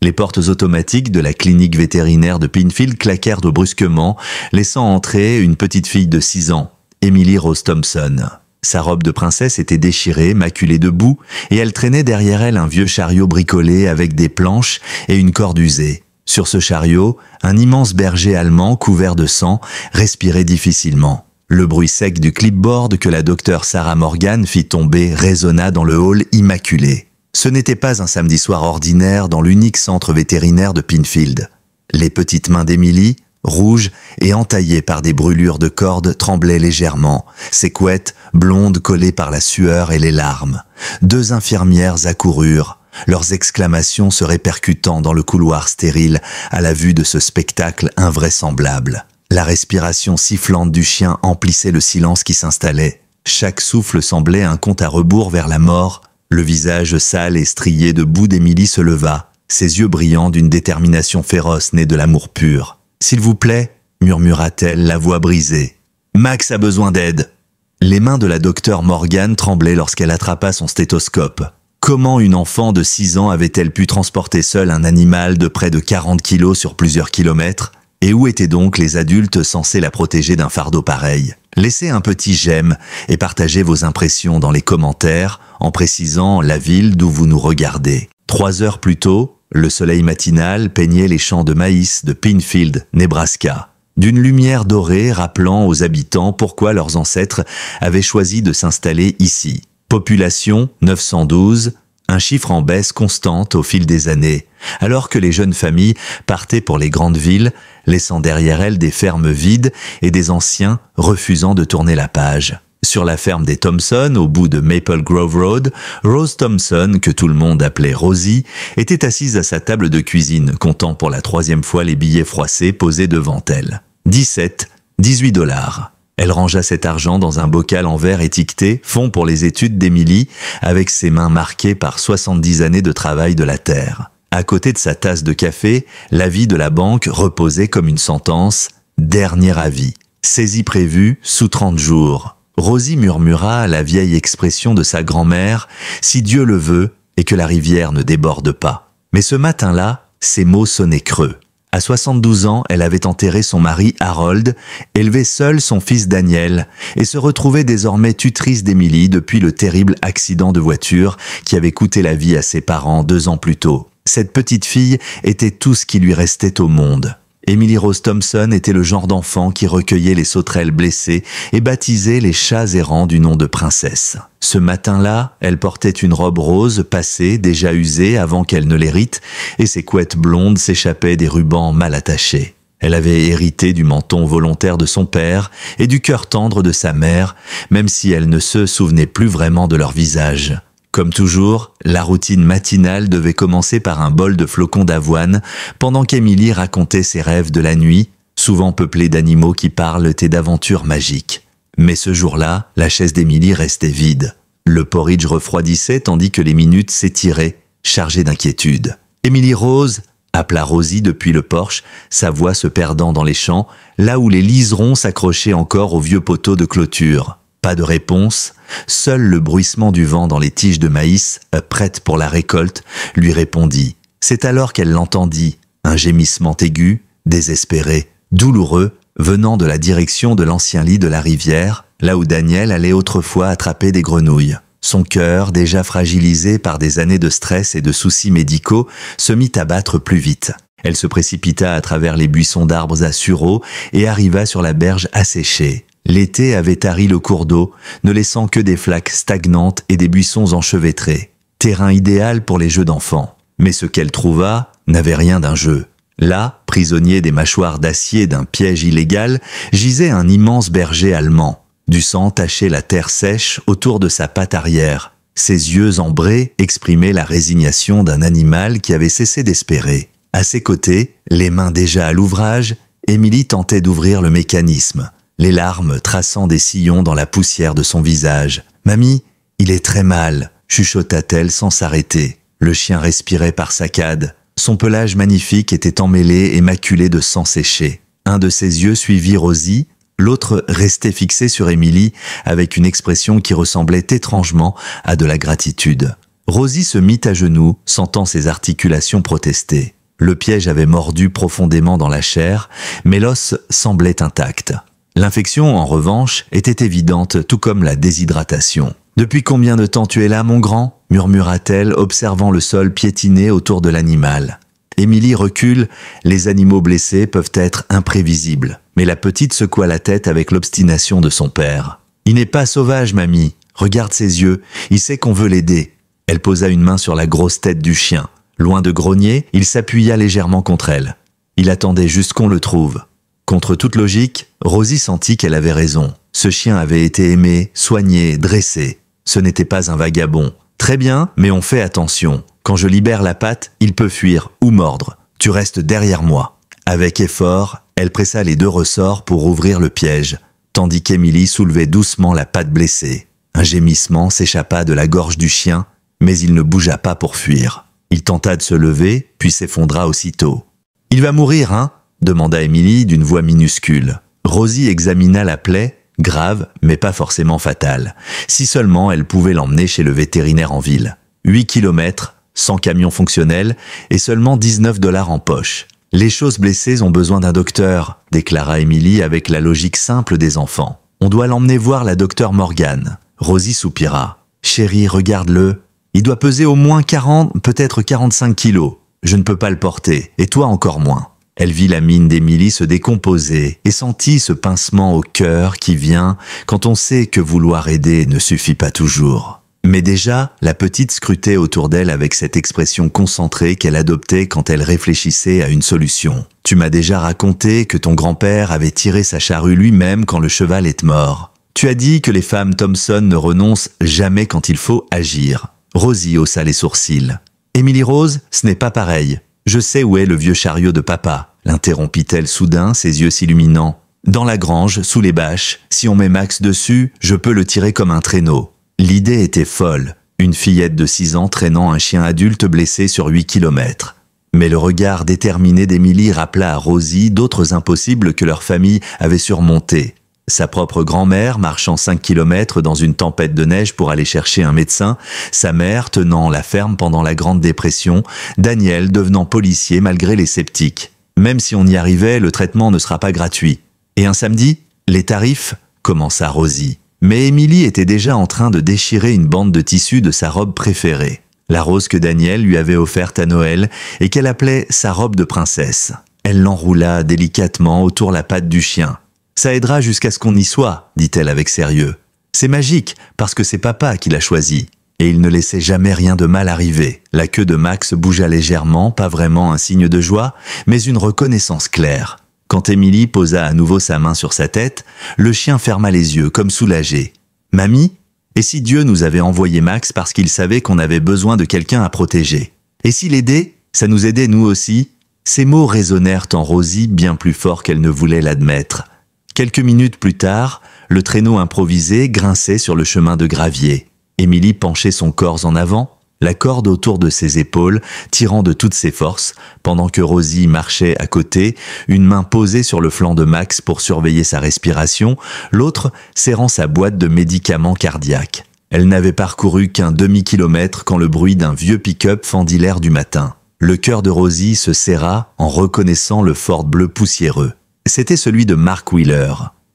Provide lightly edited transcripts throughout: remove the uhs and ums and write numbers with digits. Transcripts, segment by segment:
Les portes automatiques de la clinique vétérinaire de Pinfield claquèrent brusquement, laissant entrer une petite fille de 6 ans, Emily Rose Thompson. Sa robe de princesse était déchirée, maculée de boue, et elle traînait derrière elle un vieux chariot bricolé avec des planches et une corde usée. Sur ce chariot, un immense berger allemand couvert de sang respirait difficilement. Le bruit sec du clipboard que la docteure Sarah Morgan fit tomber résonna dans le hall immaculé. Ce n'était pas un samedi soir ordinaire dans l'unique centre vétérinaire de Pinfield. Les petites mains d'Emily, rouges et entaillées par des brûlures de cordes, tremblaient légèrement, ses couettes blondes collées par la sueur et les larmes. 2 infirmières accoururent, leurs exclamations se répercutant dans le couloir stérile à la vue de ce spectacle invraisemblable. La respiration sifflante du chien emplissait le silence qui s'installait. Chaque souffle semblait un compte à rebours vers la mort. Le visage sale et strié de boue d'Emily se leva, ses yeux brillants d'une détermination féroce née de l'amour pur. « S'il vous plaît » murmura-t-elle, la voix brisée. « Max a besoin d'aide !» Les mains de la docteure Morgan tremblaient lorsqu'elle attrapa son stéthoscope. Comment une enfant de 6 ans avait-elle pu transporter seule un animal de près de 40 kilos sur plusieurs kilomètres? Et où étaient donc les adultes censés la protéger d'un fardeau pareil? Laissez un petit j'aime et partagez vos impressions dans les commentaires en précisant la ville d'où vous nous regardez. 3 heures plus tôt, le soleil matinal peignait les champs de maïs de Pinfield, Nebraska, d'une lumière dorée rappelant aux habitants pourquoi leurs ancêtres avaient choisi de s'installer ici. Population 912, un chiffre en baisse constante au fil des années, alors que les jeunes familles partaient pour les grandes villes, laissant derrière elles des fermes vides et des anciens refusant de tourner la page. Sur la ferme des Thompson, au bout de Maple Grove Road, Rose Thompson, que tout le monde appelait Rosie, était assise à sa table de cuisine, comptant pour la 3e fois les billets froissés posés devant elle. 17, 18 $. Elle rangea cet argent dans un bocal en verre étiqueté « Fonds pour les études d'Emily » avec ses mains marquées par 70 années de travail de la terre. À côté de sa tasse de café, l'avis de la banque reposait comme une sentence « Dernier avis ». Saisie prévue sous 30 jours. Rosie murmura la vieille expression de sa grand-mère « Si Dieu le veut et que la rivière ne déborde pas ». Mais ce matin-là, ces mots sonnaient creux. À 72 ans, elle avait enterré son mari Harold, élevé seul son fils Daniel et se retrouvait désormais tutrice d'Emily depuis le terrible accident de voiture qui avait coûté la vie à ses parents 2 ans plus tôt. Cette petite fille était tout ce qui lui restait au monde. Emily Rose Thompson était le genre d'enfant qui recueillait les sauterelles blessées et baptisait les chats errants du nom de princesse. Ce matin-là, elle portait une robe rose passée, déjà usée avant qu'elle ne l'hérite, et ses couettes blondes s'échappaient des rubans mal attachés. Elle avait hérité du menton volontaire de son père et du cœur tendre de sa mère, même si elle ne se souvenait plus vraiment de leur visage. Comme toujours, la routine matinale devait commencer par un bol de flocons d'avoine pendant qu'Emily racontait ses rêves de la nuit, souvent peuplés d'animaux qui parlent et d'aventures magiques. Mais ce jour-là, la chaise d'Emily restait vide. Le porridge refroidissait tandis que les minutes s'étiraient, chargées d'inquiétude. « Emily Rose !» appela Rosie depuis le porche, sa voix se perdant dans les champs, là où les liserons s'accrochaient encore au vieux poteau de clôture. Pas de réponse, seul le bruissement du vent dans les tiges de maïs, prêtes pour la récolte, lui répondit. C'est alors qu'elle l'entendit, un gémissement aigu, désespéré, douloureux, venant de la direction de l'ancien lit de la rivière, là où Daniel allait autrefois attraper des grenouilles. Son cœur, déjà fragilisé par des années de stress et de soucis médicaux, se mit à battre plus vite. Elle se précipita à travers les buissons d'arbres à sureau et arriva sur la berge asséchée. L'été avait tari le cours d'eau, ne laissant que des flaques stagnantes et des buissons enchevêtrés. Terrain idéal pour les jeux d'enfants. Mais ce qu'elle trouva n'avait rien d'un jeu. Là, prisonnier des mâchoires d'acier d'un piège illégal, gisait un immense berger allemand. Du sang tachait la terre sèche autour de sa patte arrière. Ses yeux ambrés exprimaient la résignation d'un animal qui avait cessé d'espérer. À ses côtés, les mains déjà à l'ouvrage, Emily tentait d'ouvrir le mécanisme, les larmes traçant des sillons dans la poussière de son visage. « Mamie, il est très mal », chuchota-t-elle sans s'arrêter. Le chien respirait par saccades. Son pelage magnifique était emmêlé et maculé de sang séché. Un de ses yeux suivit Rosie, l'autre restait fixé sur Emily avec une expression qui ressemblait étrangement à de la gratitude. Rosie se mit à genoux, sentant ses articulations protester. Le piège avait mordu profondément dans la chair, mais l'os semblait intact. L'infection, en revanche, était évidente, tout comme la déshydratation. « Depuis combien de temps tu es là, mon grand ?» murmura-t-elle, observant le sol piétiner autour de l'animal. Émilie recule, les animaux blessés peuvent être imprévisibles. Mais la petite secoua la tête avec l'obstination de son père. « Il n'est pas sauvage, mamie. Regarde ses yeux, il sait qu'on veut l'aider. » Elle posa une main sur la grosse tête du chien. Loin de grogner, il s'appuya légèrement contre elle. Il attendait juste qu'on le trouve. Contre toute logique, Rosie sentit qu'elle avait raison. Ce chien avait été aimé, soigné, dressé. Ce n'était pas un vagabond. Très bien, mais on fait attention. Quand je libère la patte, il peut fuir ou mordre. Tu restes derrière moi. Avec effort, elle pressa les 2 ressorts pour ouvrir le piège, tandis qu'Émilie soulevait doucement la patte blessée. Un gémissement s'échappa de la gorge du chien, mais il ne bougea pas pour fuir. Il tenta de se lever, puis s'effondra aussitôt. « Il va mourir, hein ?» demanda Émilie d'une voix minuscule. Rosie examina la plaie, grave, mais pas forcément fatale. Si seulement elle pouvait l'emmener chez le vétérinaire en ville. 8 kilomètres, 100 camions fonctionnels et seulement 19 $ en poche. « Les choses blessées ont besoin d'un docteur », déclara Émilie avec la logique simple des enfants. « On doit l'emmener voir la docteure Morgan. » Rosie soupira. « Chérie, regarde-le. Il doit peser au moins 40, peut-être 45 kilos. Je ne peux pas le porter, et toi encore moins. » Elle vit la mine d'Émilie se décomposer et sentit ce pincement au cœur qui vient quand on sait que vouloir aider ne suffit pas toujours. Mais déjà, la petite scrutait autour d'elle avec cette expression concentrée qu'elle adoptait quand elle réfléchissait à une solution. « Tu m'as déjà raconté que ton grand-père avait tiré sa charrue lui-même quand le cheval est mort. Tu as dit que les femmes Thompson ne renoncent jamais quand il faut agir. » Rosie haussa les sourcils. « Émilie Rose, ce n'est pas pareil. Je sais où est le vieux chariot de papa. » l'interrompit-elle soudain, ses yeux s'illuminant. « Dans la grange, sous les bâches, si on met Max dessus, je peux le tirer comme un traîneau. » L'idée était folle, une fillette de 6 ans traînant un chien adulte blessé sur 8 kilomètres. Mais le regard déterminé d'Émilie rappela à Rosie d'autres impossibles que leur famille avait surmontés. Sa propre grand-mère marchant 5 kilomètres dans une tempête de neige pour aller chercher un médecin, sa mère tenant la ferme pendant la Grande Dépression, Daniel devenant policier malgré les sceptiques. Même si on y arrivait, le traitement ne sera pas gratuit. Et un samedi, les tarifs, commença Rosie. Mais Émilie était déjà en train de déchirer une bande de tissu de sa robe préférée, la rose que Daniel lui avait offerte à Noël et qu'elle appelait sa robe de princesse. Elle l'enroula délicatement autour la patte du chien. « Ça aidera jusqu'à ce qu'on y soit, » dit-elle avec sérieux. « C'est magique, parce que c'est papa qui l'a choisi. » Et il ne laissait jamais rien de mal arriver. La queue de Max bougea légèrement, pas vraiment un signe de joie, mais une reconnaissance claire. Quand Émilie posa à nouveau sa main sur sa tête, le chien ferma les yeux, comme soulagé. « Mamie, et si Dieu nous avait envoyé Max parce qu'il savait qu'on avait besoin de quelqu'un à protéger? Et s'il aidait, ça nous aidait nous aussi ?» Ces mots résonnèrent en Rosie bien plus fort qu'elle ne voulait l'admettre. Quelques minutes plus tard, le traîneau improvisé grinçait sur le chemin de gravier. Émilie penchait son corps en avant, la corde autour de ses épaules, tirant de toutes ses forces, pendant que Rosie marchait à côté, une main posée sur le flanc de Max pour surveiller sa respiration, l'autre serrant sa boîte de médicaments cardiaques. Elle n'avait parcouru qu'un demi-kilomètre quand le bruit d'un vieux pick-up fendit l'air du matin. Le cœur de Rosie se serra en reconnaissant le Ford bleu poussiéreux. C'était celui de Mark Wheeler.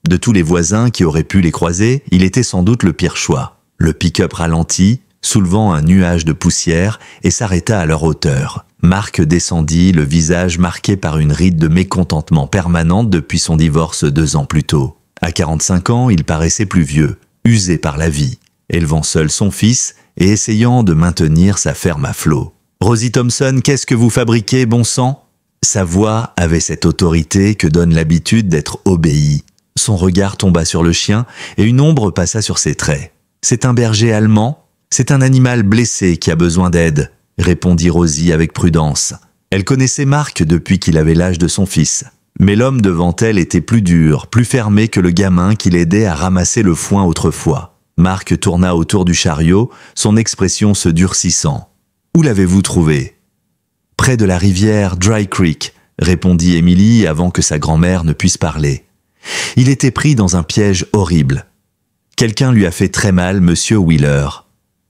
De tous les voisins qui auraient pu les croiser, il était sans doute le pire choix. Le pick-up ralentit, soulevant un nuage de poussière, et s'arrêta à leur hauteur. Mark descendit, le visage marqué par une ride de mécontentement permanente depuis son divorce 2 ans plus tôt. À 45 ans, il paraissait plus vieux, usé par la vie, élevant seul son fils et essayant de maintenir sa ferme à flot. « Rosie Thompson, qu'est-ce que vous fabriquez, bon sang ?» Sa voix avait cette autorité que donne l'habitude d'être obéie. Son regard tomba sur le chien et une ombre passa sur ses traits. « C'est un berger allemand ? C'est un animal blessé qui a besoin d'aide, » répondit Rosie avec prudence. Elle connaissait Mark depuis qu'il avait l'âge de son fils. Mais l'homme devant elle était plus dur, plus fermé que le gamin qui l'aidait à ramasser le foin autrefois. Mark tourna autour du chariot, son expression se durcissant. « Où l'avez-vous trouvé ?»« Près de la rivière Dry Creek, » répondit Émilie avant que sa grand-mère ne puisse parler. Il était pris dans un piège horrible. Quelqu'un lui a fait très mal, monsieur Wheeler.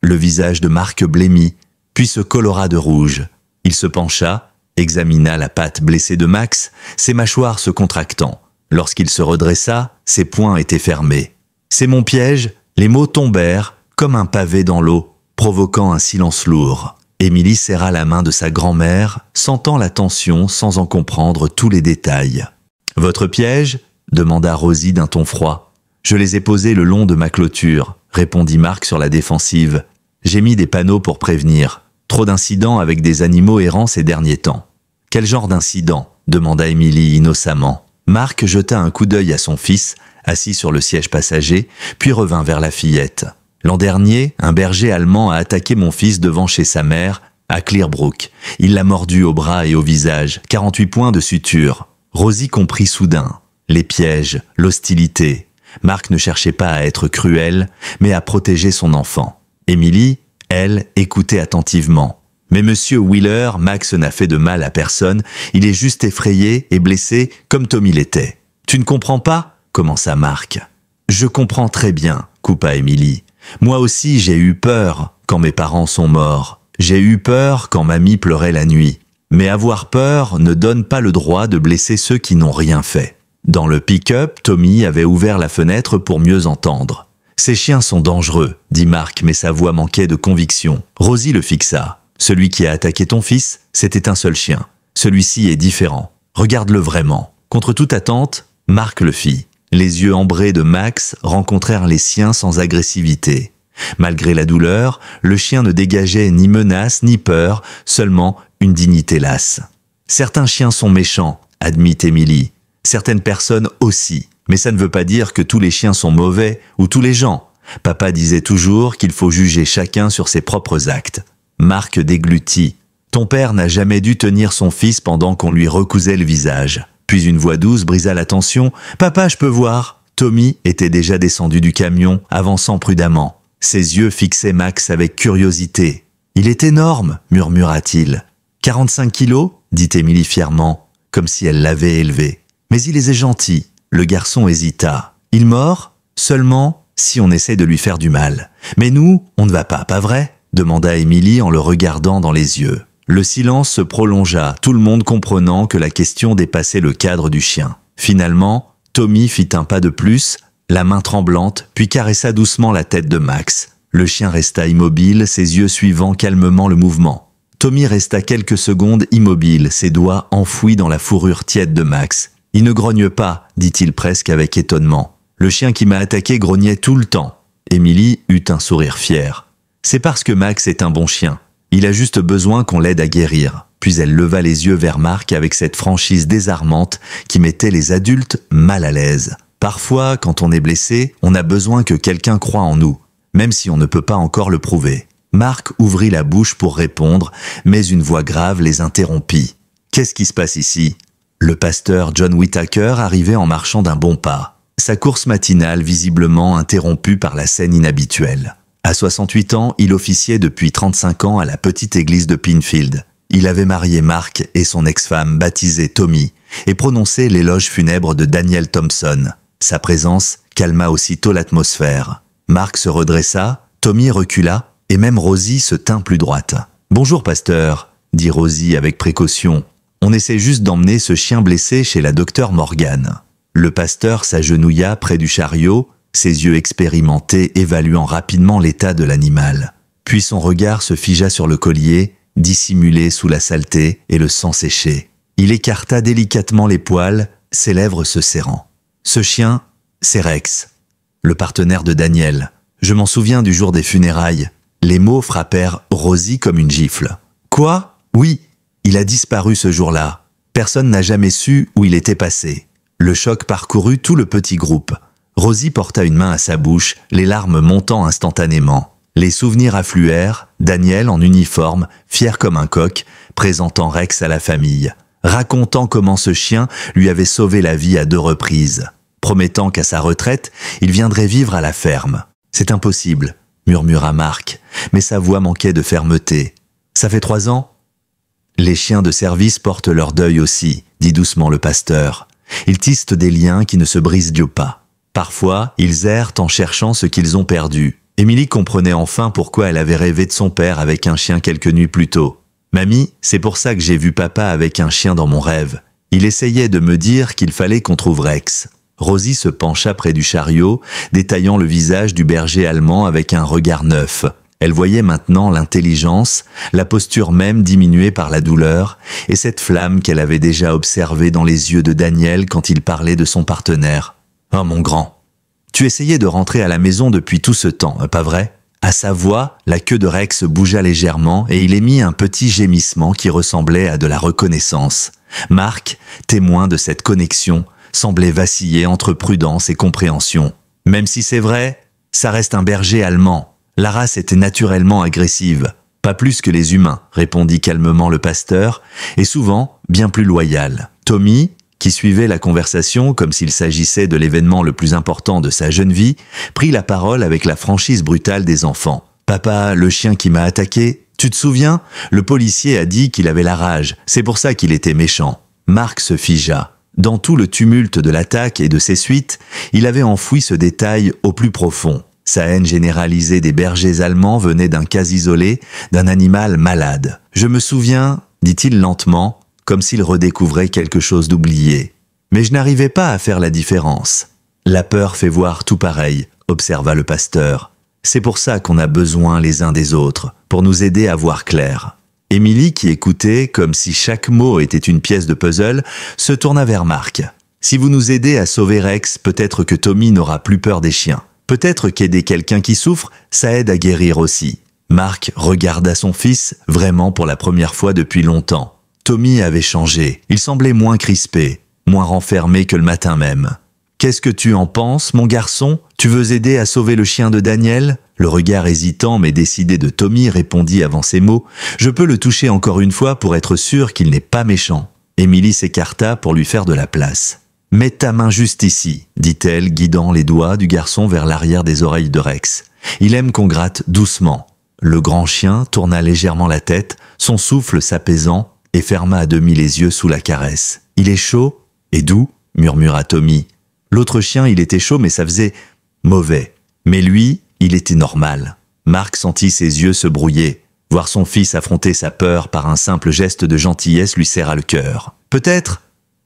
Le visage de Marc blêmit, puis se colora de rouge. Il se pencha, examina la patte blessée de Max, ses mâchoires se contractant. Lorsqu'il se redressa, ses poings étaient fermés. « C'est mon piège !» Les mots tombèrent, comme un pavé dans l'eau, provoquant un silence lourd. Émilie serra la main de sa grand-mère, sentant la tension sans en comprendre tous les détails. « Votre piège ?» demanda Rosie d'un ton froid. « Je les ai posés le long de ma clôture », répondit Marc sur la défensive. « J'ai mis des panneaux pour prévenir. Trop d'incidents avec des animaux errants ces derniers temps. »« Quel genre d'incident ?» demanda Émilie innocemment. Marc jeta un coup d'œil à son fils, assis sur le siège passager, puis revint vers la fillette. L'an dernier, un berger allemand a attaqué mon fils devant chez sa mère, à Clearbrook. Il l'a mordu au bras et au visage, 48 points de suture. Rosie comprit soudain. Les pièges, l'hostilité. Marc ne cherchait pas à être cruel, mais à protéger son enfant. Émilie, elle, écoutait attentivement. Mais monsieur Wheeler, Max n'a fait de mal à personne, il est juste effrayé et blessé comme Tommy l'était. « Tu ne comprends pas ?» commença Marc. « Je comprends très bien », coupa Émilie. « Moi aussi j'ai eu peur quand mes parents sont morts. J'ai eu peur quand mamie pleurait la nuit. Mais avoir peur ne donne pas le droit de blesser ceux qui n'ont rien fait. » Dans le pick-up, Tommy avait ouvert la fenêtre pour mieux entendre. « Ces chiens sont dangereux », dit Marc, mais sa voix manquait de conviction. Rosie le fixa. « Celui qui a attaqué ton fils, c'était un seul chien. Celui-ci est différent. Regarde-le vraiment. » Contre toute attente, Marc le fit. Les yeux ambrés de Max rencontrèrent les siens sans agressivité. Malgré la douleur, le chien ne dégageait ni menace ni peur, seulement une dignité lasse. « Certains chiens sont méchants », admit Émilie. « Certaines personnes aussi. Mais ça ne veut pas dire que tous les chiens sont mauvais ou tous les gens. Papa disait toujours qu'il faut juger chacun sur ses propres actes. » Marc déglutit. « Ton père n'a jamais dû tenir son fils pendant qu'on lui recousait le visage. » Puis une voix douce brisa la tension. « Papa, je peux voir ?» Tommy était déjà descendu du camion, avançant prudemment. Ses yeux fixaient Max avec curiosité. « Il est énorme » murmura-t-il. « 45 kilos ?» dit Émilie fièrement, comme si elle l'avait élevé. « Mais il est gentil. » Le garçon hésita. « Il mord ? Seulement si on essaie de lui faire du mal. Mais nous, on ne va pas vrai ?» demanda Émilie en le regardant dans les yeux. Le silence se prolongea, tout le monde comprenant que la question dépassait le cadre du chien. Finalement, Tommy fit un pas de plus, la main tremblante, puis caressa doucement la tête de Max. Le chien resta immobile, ses yeux suivant calmement le mouvement. Tommy resta quelques secondes immobile, ses doigts enfouis dans la fourrure tiède de Max. « Il ne grogne pas », dit-il presque avec étonnement. « Le chien qui m'a attaqué grognait tout le temps. » Émilie eut un sourire fier. « C'est parce que Max est un bon chien. Il a juste besoin qu'on l'aide à guérir. » Puis elle leva les yeux vers Marc avec cette franchise désarmante qui mettait les adultes mal à l'aise. Parfois, quand on est blessé, on a besoin que quelqu'un croie en nous, même si on ne peut pas encore le prouver. Marc ouvrit la bouche pour répondre, mais une voix grave les interrompit. « Qu'est-ce qui se passe ici ?» Le pasteur John Whittaker arrivait en marchant d'un bon pas. Sa course matinale visiblement interrompue par la scène inhabituelle. À 68 ans, il officiait depuis 35 ans à la petite église de Pinfield. Il avait marié Mark et son ex-femme baptisée Tommy et prononcé l'éloge funèbre de Daniel Thompson. Sa présence calma aussitôt l'atmosphère. Mark se redressa, Tommy recula et même Rosie se tint plus droite. « Bonjour pasteur », dit Rosie avec précaution. « On essaie juste d'emmener ce chien blessé chez la docteure Morgan. » Le pasteur s'agenouilla près du chariot, ses yeux expérimentés évaluant rapidement l'état de l'animal. Puis son regard se figea sur le collier, dissimulé sous la saleté et le sang séché. Il écarta délicatement les poils, ses lèvres se serrant. « Ce chien, c'est Rex, le partenaire de Daniel. Je m'en souviens du jour des funérailles. » Les mots frappèrent Rosie comme une gifle. « Quoi ? Oui, il a disparu ce jour-là. Personne n'a jamais su où il était passé. » Le choc parcourut tout le petit groupe. Rosie porta une main à sa bouche, les larmes montant instantanément. Les souvenirs affluèrent, Daniel en uniforme, fier comme un coq, présentant Rex à la famille, racontant comment ce chien lui avait sauvé la vie à 2 reprises, promettant qu'à sa retraite, il viendrait vivre à la ferme. « C'est impossible », murmura Marc, mais sa voix manquait de fermeté. « Ça fait 3 ans ?» « Les chiens de service portent leur deuil aussi, » dit doucement le pasteur. « Ils tissent des liens qui ne se brisent pas. Parfois, ils errent en cherchant ce qu'ils ont perdu. Émilie comprenait enfin pourquoi elle avait rêvé de son père avec un chien quelques nuits plus tôt. « Mamie, c'est pour ça que j'ai vu papa avec un chien dans mon rêve. Il essayait de me dire qu'il fallait qu'on trouve Rex. » Rosie se pencha près du chariot, détaillant le visage du berger allemand avec un regard neuf. Elle voyait maintenant l'intelligence, la posture même diminuée par la douleur, et cette flamme qu'elle avait déjà observée dans les yeux de Daniel quand il parlait de son partenaire. « Oh mon grand, tu essayais de rentrer à la maison depuis tout ce temps, pas vrai ?» À sa voix, la queue de Rex bougea légèrement et il émit un petit gémissement qui ressemblait à de la reconnaissance. Marc, témoin de cette connexion, semblait vaciller entre prudence et compréhension. « Même si c'est vrai, ça reste un berger allemand. La race était naturellement agressive. Pas plus que les humains, répondit calmement le pasteur, et souvent bien plus loyal. Tommy, qui suivait la conversation comme s'il s'agissait de l'événement le plus important de sa jeune vie, prit la parole avec la franchise brutale des enfants. « Papa, le chien qui m'a attaqué, tu te souviens? Le policier a dit qu'il avait la rage, c'est pour ça qu'il était méchant. » Marc se figea. Dans tout le tumulte de l'attaque et de ses suites, il avait enfoui ce détail au plus profond. Sa haine généralisée des bergers allemands venait d'un cas isolé, d'un animal malade. « Je me souviens, dit-il lentement, comme s'il redécouvrait quelque chose d'oublié. Mais je n'arrivais pas à faire la différence. La peur fait voir tout pareil, observa le pasteur. C'est pour ça qu'on a besoin les uns des autres, pour nous aider à voir clair. Émilie, qui écoutait, comme si chaque mot était une pièce de puzzle, se tourna vers Marc. Si vous nous aidez à sauver Rex, peut-être que Tommy n'aura plus peur des chiens. Peut-être qu'aider quelqu'un qui souffre, ça aide à guérir aussi. Marc regarda son fils, vraiment pour la première fois depuis longtemps. Tommy avait changé. Il semblait moins crispé, moins renfermé que le matin même. « Qu'est-ce que tu en penses, mon garçon? Tu veux aider à sauver le chien de Daniel ?» Le regard hésitant mais décidé de Tommy répondit avant ces mots. « Je peux le toucher encore une fois pour être sûr qu'il n'est pas méchant. » Émilie s'écarta pour lui faire de la place. « Mets ta main juste ici, dit-elle, guidant les doigts du garçon vers l'arrière des oreilles de Rex. Il aime qu'on gratte doucement. Le grand chien tourna légèrement la tête, son souffle s'apaisant, et ferma à demi les yeux sous la caresse. « Il est chaud et doux ?» murmura Tommy. L'autre chien, il était chaud, mais ça faisait mauvais. Mais lui, il était normal. Marc sentit ses yeux se brouiller. Voir son fils affronter sa peur par un simple geste de gentillesse lui serra le cœur. « Peut-être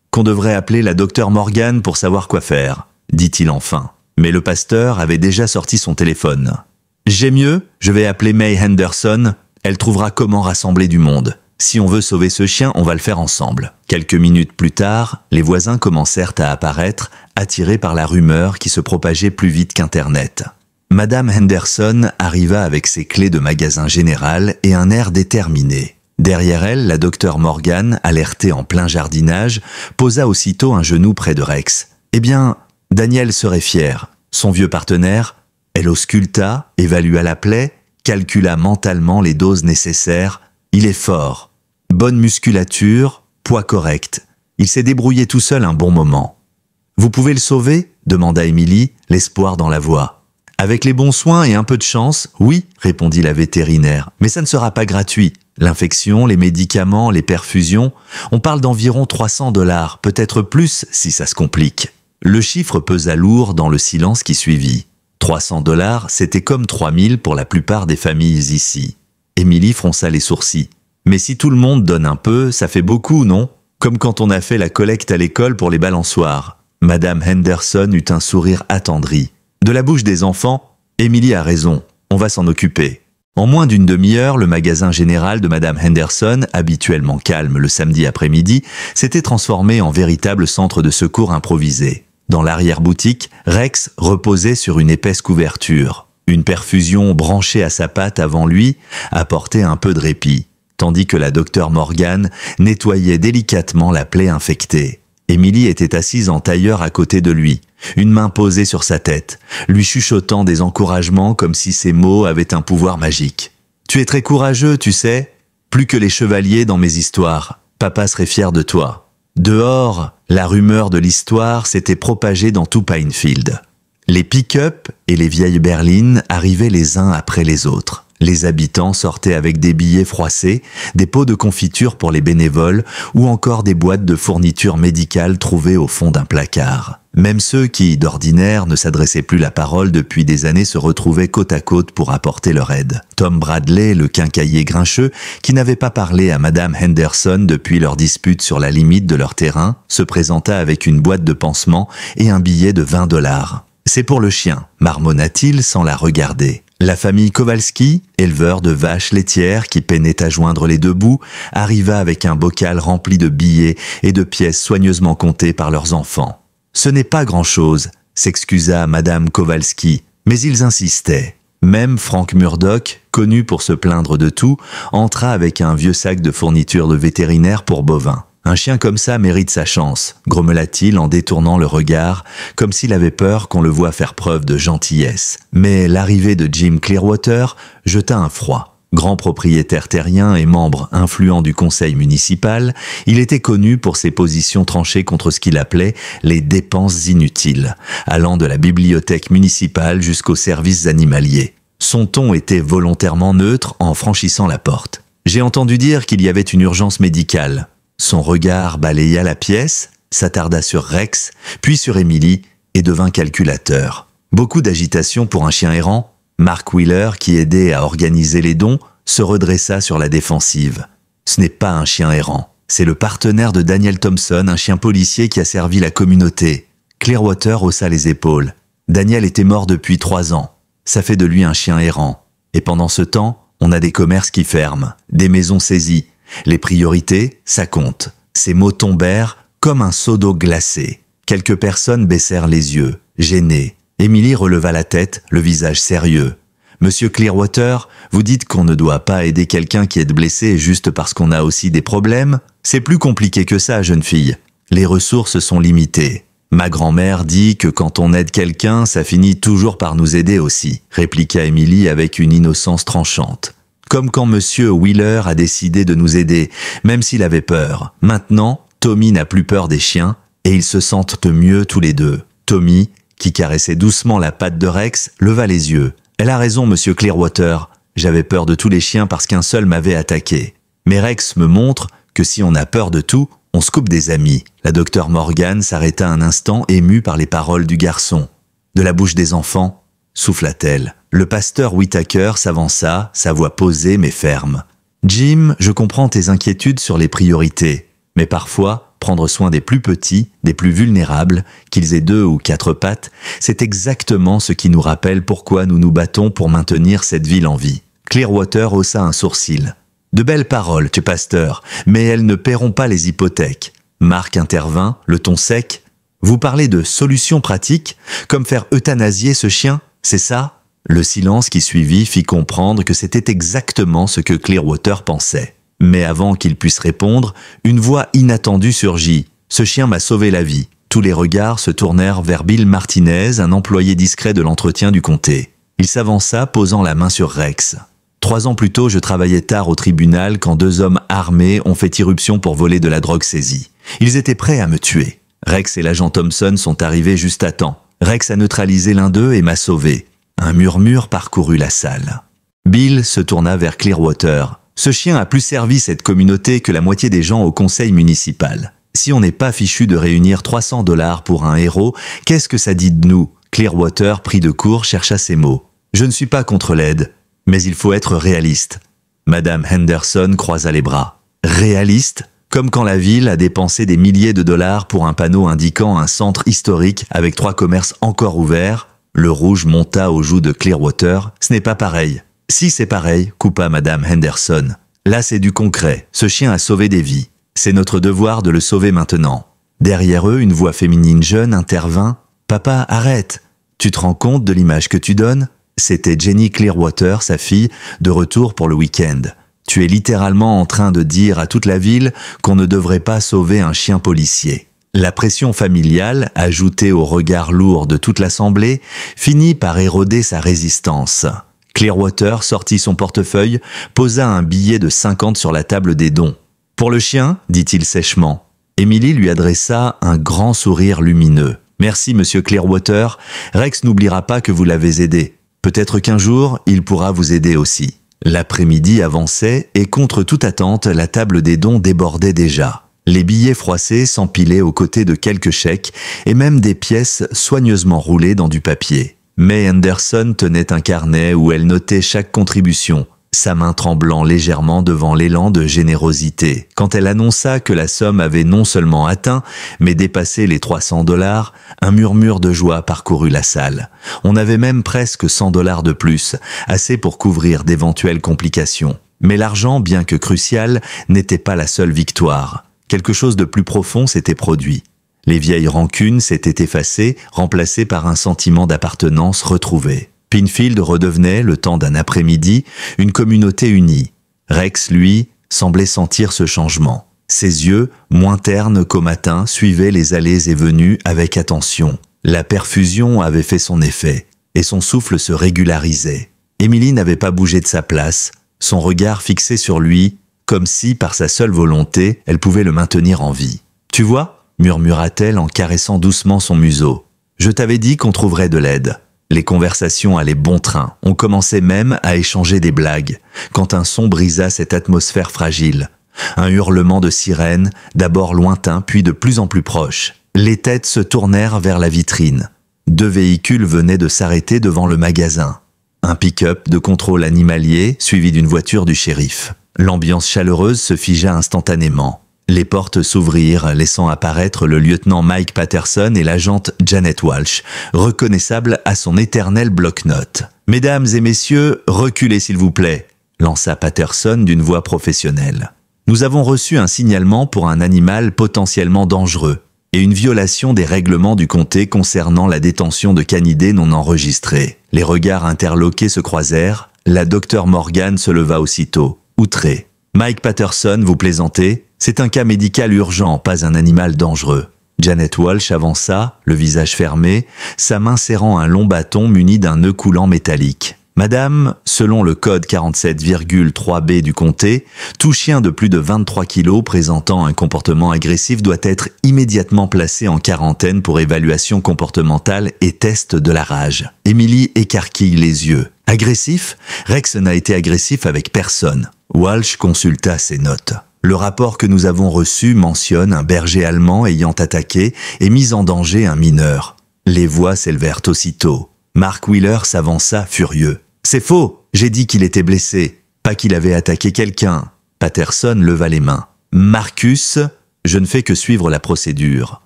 qu'on devrait appeler la docteure Morgan pour savoir quoi faire, » dit-il enfin. Mais le pasteur avait déjà sorti son téléphone. « J'ai mieux, je vais appeler May Henderson, elle trouvera comment rassembler du monde. Si on veut sauver ce chien, on va le faire ensemble. » Quelques minutes plus tard, les voisins commencèrent à apparaître, attirés par la rumeur qui se propageait plus vite qu'Internet. Madame Henderson arriva avec ses clés de magasin général et un air déterminé. Derrière elle, la docteure Morgan, alertée en plein jardinage, posa aussitôt un genou près de Rex. Eh bien, Daniel serait fier. Son vieux partenaire, elle ausculta, évalua la plaie, calcula mentalement les doses nécessaires. Il est fort. Bonne musculature, poids correct. Il s'est débrouillé tout seul un bon moment. « Vous pouvez le sauver ?» demanda Émilie, l'espoir dans la voix. « Avec les bons soins et un peu de chance, oui, répondit la vétérinaire. Mais ça ne sera pas gratuit. L'infection, les médicaments, les perfusions, on parle d'environ 300 $, peut-être plus si ça se complique. » Le chiffre pesa lourd dans le silence qui suivit. 300 $, c'était comme 3000 pour la plupart des familles ici. Émilie fronça les sourcils. « Mais si tout le monde donne un peu, ça fait beaucoup, non? Comme quand on a fait la collecte à l'école pour les balançoires. » Madame Henderson eut un sourire attendri. De la bouche des enfants, Émilie a raison, on va s'en occuper. En moins d'une demi-heure, le magasin général de Madame Henderson, habituellement calme le samedi après-midi, s'était transformé en véritable centre de secours improvisé. Dans l'arrière-boutique, Rex reposait sur une épaisse couverture. Une perfusion branchée à sa patte avant lui apportait un peu de répit, tandis que la docteure Morgan nettoyait délicatement la plaie infectée. Émilie était assise en tailleur à côté de lui, une main posée sur sa tête, lui chuchotant des encouragements comme si ses mots avaient un pouvoir magique. « Tu es très courageux, tu sais, plus que les chevaliers dans mes histoires. Papa serait fier de toi. » Dehors, la rumeur de l'histoire s'était propagée dans tout Pinefield. Les pick-up et les vieilles berlines arrivaient les uns après les autres. Les habitants sortaient avec des billets froissés, des pots de confiture pour les bénévoles ou encore des boîtes de fournitures médicales trouvées au fond d'un placard. Même ceux qui, d'ordinaire, ne s'adressaient plus la parole depuis des années se retrouvaient côte à côte pour apporter leur aide. Tom Bradley, le quincaillier grincheux, qui n'avait pas parlé à Madame Henderson depuis leur dispute sur la limite de leur terrain, se présenta avec une boîte de pansements et un billet de 20 $. « C'est pour le chien », marmonna-t-il sans la regarder. La famille Kowalski, éleveur de vaches laitières qui peinait à joindre les deux bouts, arriva avec un bocal rempli de billets et de pièces soigneusement comptées par leurs enfants. « Ce n'est pas grand-chose », s'excusa Madame Kowalski, mais ils insistaient. Même Frank Murdoch, connu pour se plaindre de tout, entra avec un vieux sac de fournitures de vétérinaire pour bovins. « Un chien comme ça mérite sa chance », grommela-t-il en détournant le regard, comme s'il avait peur qu'on le voie faire preuve de gentillesse. Mais l'arrivée de Jim Clearwater jeta un froid. Grand propriétaire terrien et membre influent du conseil municipal, il était connu pour ses positions tranchées contre ce qu'il appelait les dépenses inutiles, allant de la bibliothèque municipale jusqu'aux services animaliers. Son ton était volontairement neutre en franchissant la porte. « J'ai entendu dire qu'il y avait une urgence médicale. » Son regard balaya la pièce, s'attarda sur Rex, puis sur Emily et devint calculateur. Beaucoup d'agitation pour un chien errant. Mark Wheeler, qui aidait à organiser les dons, se redressa sur la défensive. Ce n'est pas un chien errant. C'est le partenaire de Daniel Thompson, un chien policier qui a servi la communauté. Clearwater haussa les épaules. Daniel était mort depuis 3 ans. Ça fait de lui un chien errant. Et pendant ce temps, on a des commerces qui ferment, des maisons saisies. Les priorités, ça compte. Ces mots tombèrent comme un seau d'eau glacée. Quelques personnes baissèrent les yeux, gênées. Emily releva la tête, le visage sérieux. « Monsieur Clearwater, vous dites qu'on ne doit pas aider quelqu'un qui est blessé juste parce qu'on a aussi des problèmes ? C'est plus compliqué que ça, jeune fille. Les ressources sont limitées. Ma grand-mère dit que quand on aide quelqu'un, ça finit toujours par nous aider aussi, » répliqua Emily avec une innocence tranchante. Comme quand Monsieur Wheeler a décidé de nous aider, même s'il avait peur. Maintenant, Tommy n'a plus peur des chiens et ils se sentent mieux tous les deux. Tommy, qui caressait doucement la patte de Rex, leva les yeux. « Elle a raison, Monsieur Clearwater. J'avais peur de tous les chiens parce qu'un seul m'avait attaqué. Mais Rex me montre que si on a peur de tout, on se coupe des amis. » La docteure Morgan s'arrêta un instant émue par les paroles du garçon. « De la bouche des enfants ?» souffla-t-elle. Le pasteur Whittaker s'avança, sa voix posée mais ferme. « Jim, je comprends tes inquiétudes sur les priorités, mais parfois, prendre soin des plus petits, des plus vulnérables, qu'ils aient 2 ou 4 pattes, c'est exactement ce qui nous rappelle pourquoi nous nous battons pour maintenir cette ville en vie. » Clearwater haussa un sourcil. « De belles paroles, tu pasteur, mais elles ne paieront pas les hypothèques. » Marc intervint, le ton sec. « Vous parlez de solutions pratiques, comme faire euthanasier ce chien, c'est ça ?» Le silence qui suivit fit comprendre que c'était exactement ce que Clearwater pensait. Mais avant qu'il puisse répondre, une voix inattendue surgit. « Ce chien m'a sauvé la vie. » Tous les regards se tournèrent vers Bill Martinez, un employé discret de l'entretien du comté. Il s'avança, posant la main sur Rex. « 3 ans plus tôt, je travaillais tard au tribunal quand 2 hommes armés ont fait irruption pour voler de la drogue saisie. Ils étaient prêts à me tuer. Rex et l'agent Thompson sont arrivés juste à temps. Rex a neutralisé l'un d'eux et m'a sauvé. » Un murmure parcourut la salle. Bill se tourna vers Clearwater. « Ce chien a plus servi cette communauté que la moitié des gens au conseil municipal. Si on n'est pas fichu de réunir 300 $ pour un héros, qu'est-ce que ça dit de nous ?» Clearwater, pris de court, chercha ses mots. « Je ne suis pas contre l'aide, mais il faut être réaliste. » Madame Henderson croisa les bras. « Réaliste ? Comme quand la ville a dépensé des milliers de dollars pour un panneau indiquant un centre historique avec 3 commerces encore ouverts. » Le rouge monta aux joues de Clearwater. « Ce n'est pas pareil. »« Si, c'est pareil, » coupa Madame Henderson. « Là, c'est du concret. Ce chien a sauvé des vies. C'est notre devoir de le sauver maintenant. » Derrière eux, une voix féminine jeune intervint. « Papa, arrête. Tu te rends compte de l'image que tu donnes ?» C'était Jenny Clearwater, sa fille, de retour pour le week-end. « Tu es littéralement en train de dire à toute la ville qu'on ne devrait pas sauver un chien policier. » La pression familiale, ajoutée au regard lourd de toute l'assemblée, finit par éroder sa résistance. Clearwater sortit son portefeuille, posa un billet de 50 sur la table des dons. « Pour le chien ?» dit-il sèchement. Emily lui adressa un grand sourire lumineux. « Merci, monsieur Clearwater. Rex n'oubliera pas que vous l'avez aidé. Peut-être qu'un jour, il pourra vous aider aussi. » L'après-midi avançait et contre toute attente, la table des dons débordait déjà. Les billets froissés s'empilaient aux côtés de quelques chèques et même des pièces soigneusement roulées dans du papier. May Anderson tenait un carnet où elle notait chaque contribution, sa main tremblant légèrement devant l'élan de générosité. Quand elle annonça que la somme avait non seulement atteint, mais dépassé les $300, un murmure de joie parcourut la salle. On avait même presque $100 de plus, assez pour couvrir d'éventuelles complications. Mais l'argent, bien que crucial, n'était pas la seule victoire. Quelque chose de plus profond s'était produit. Les vieilles rancunes s'étaient effacées, remplacées par un sentiment d'appartenance retrouvé. Pinfield redevenait, le temps d'un après-midi, une communauté unie. Rex, lui, semblait sentir ce changement. Ses yeux, moins ternes qu'au matin, suivaient les allées et venues avec attention. La perfusion avait fait son effet, et son souffle se régularisait. Emily n'avait pas bougé de sa place, son regard fixé sur lui, comme si, par sa seule volonté, elle pouvait le maintenir en vie. « Tu vois ?» murmura-t-elle en caressant doucement son museau. « Je t'avais dit qu'on trouverait de l'aide. » Les conversations allaient bon train. On commençait même à échanger des blagues, quand un son brisa cette atmosphère fragile. Un hurlement de sirène, d'abord lointain, puis de plus en plus proche. Les têtes se tournèrent vers la vitrine. 2 véhicules venaient de s'arrêter devant le magasin. Un pick-up de contrôle animalier, suivi d'une voiture du shérif. L'ambiance chaleureuse se figea instantanément. Les portes s'ouvrirent, laissant apparaître le lieutenant Mike Patterson et l'agente Janet Walsh, reconnaissable à son éternel bloc-notes. « Mesdames et messieurs, reculez s'il vous plaît », lança Patterson d'une voix professionnelle. « Nous avons reçu un signalement pour un animal potentiellement dangereux et une violation des règlements du comté concernant la détention de canidés non enregistrés. » Les regards interloqués se croisèrent, la docteure Morgan se leva aussitôt, outrée. « Mike Patterson, vous plaisantez ? C'est un cas médical urgent, pas un animal dangereux. » Janet Walsh avança, le visage fermé, sa main serrant un long bâton muni d'un nœud coulant métallique. « Madame, selon le code 47,3b du comté, tout chien de plus de 23 kilos présentant un comportement agressif doit être immédiatement placé en quarantaine pour évaluation comportementale et test de la rage. » Emily écarquille les yeux. « Agressif ? Rex n'a été agressif avec personne. » Walsh consulta ses notes. Le rapport que nous avons reçu mentionne un berger allemand ayant attaqué et mis en danger un mineur. Les voix s'élevèrent aussitôt. Mark Wheeler s'avança furieux. « C'est faux, j'ai dit qu'il était blessé, pas qu'il avait attaqué quelqu'un. » Patterson leva les mains. « Marcus, je ne fais que suivre la procédure.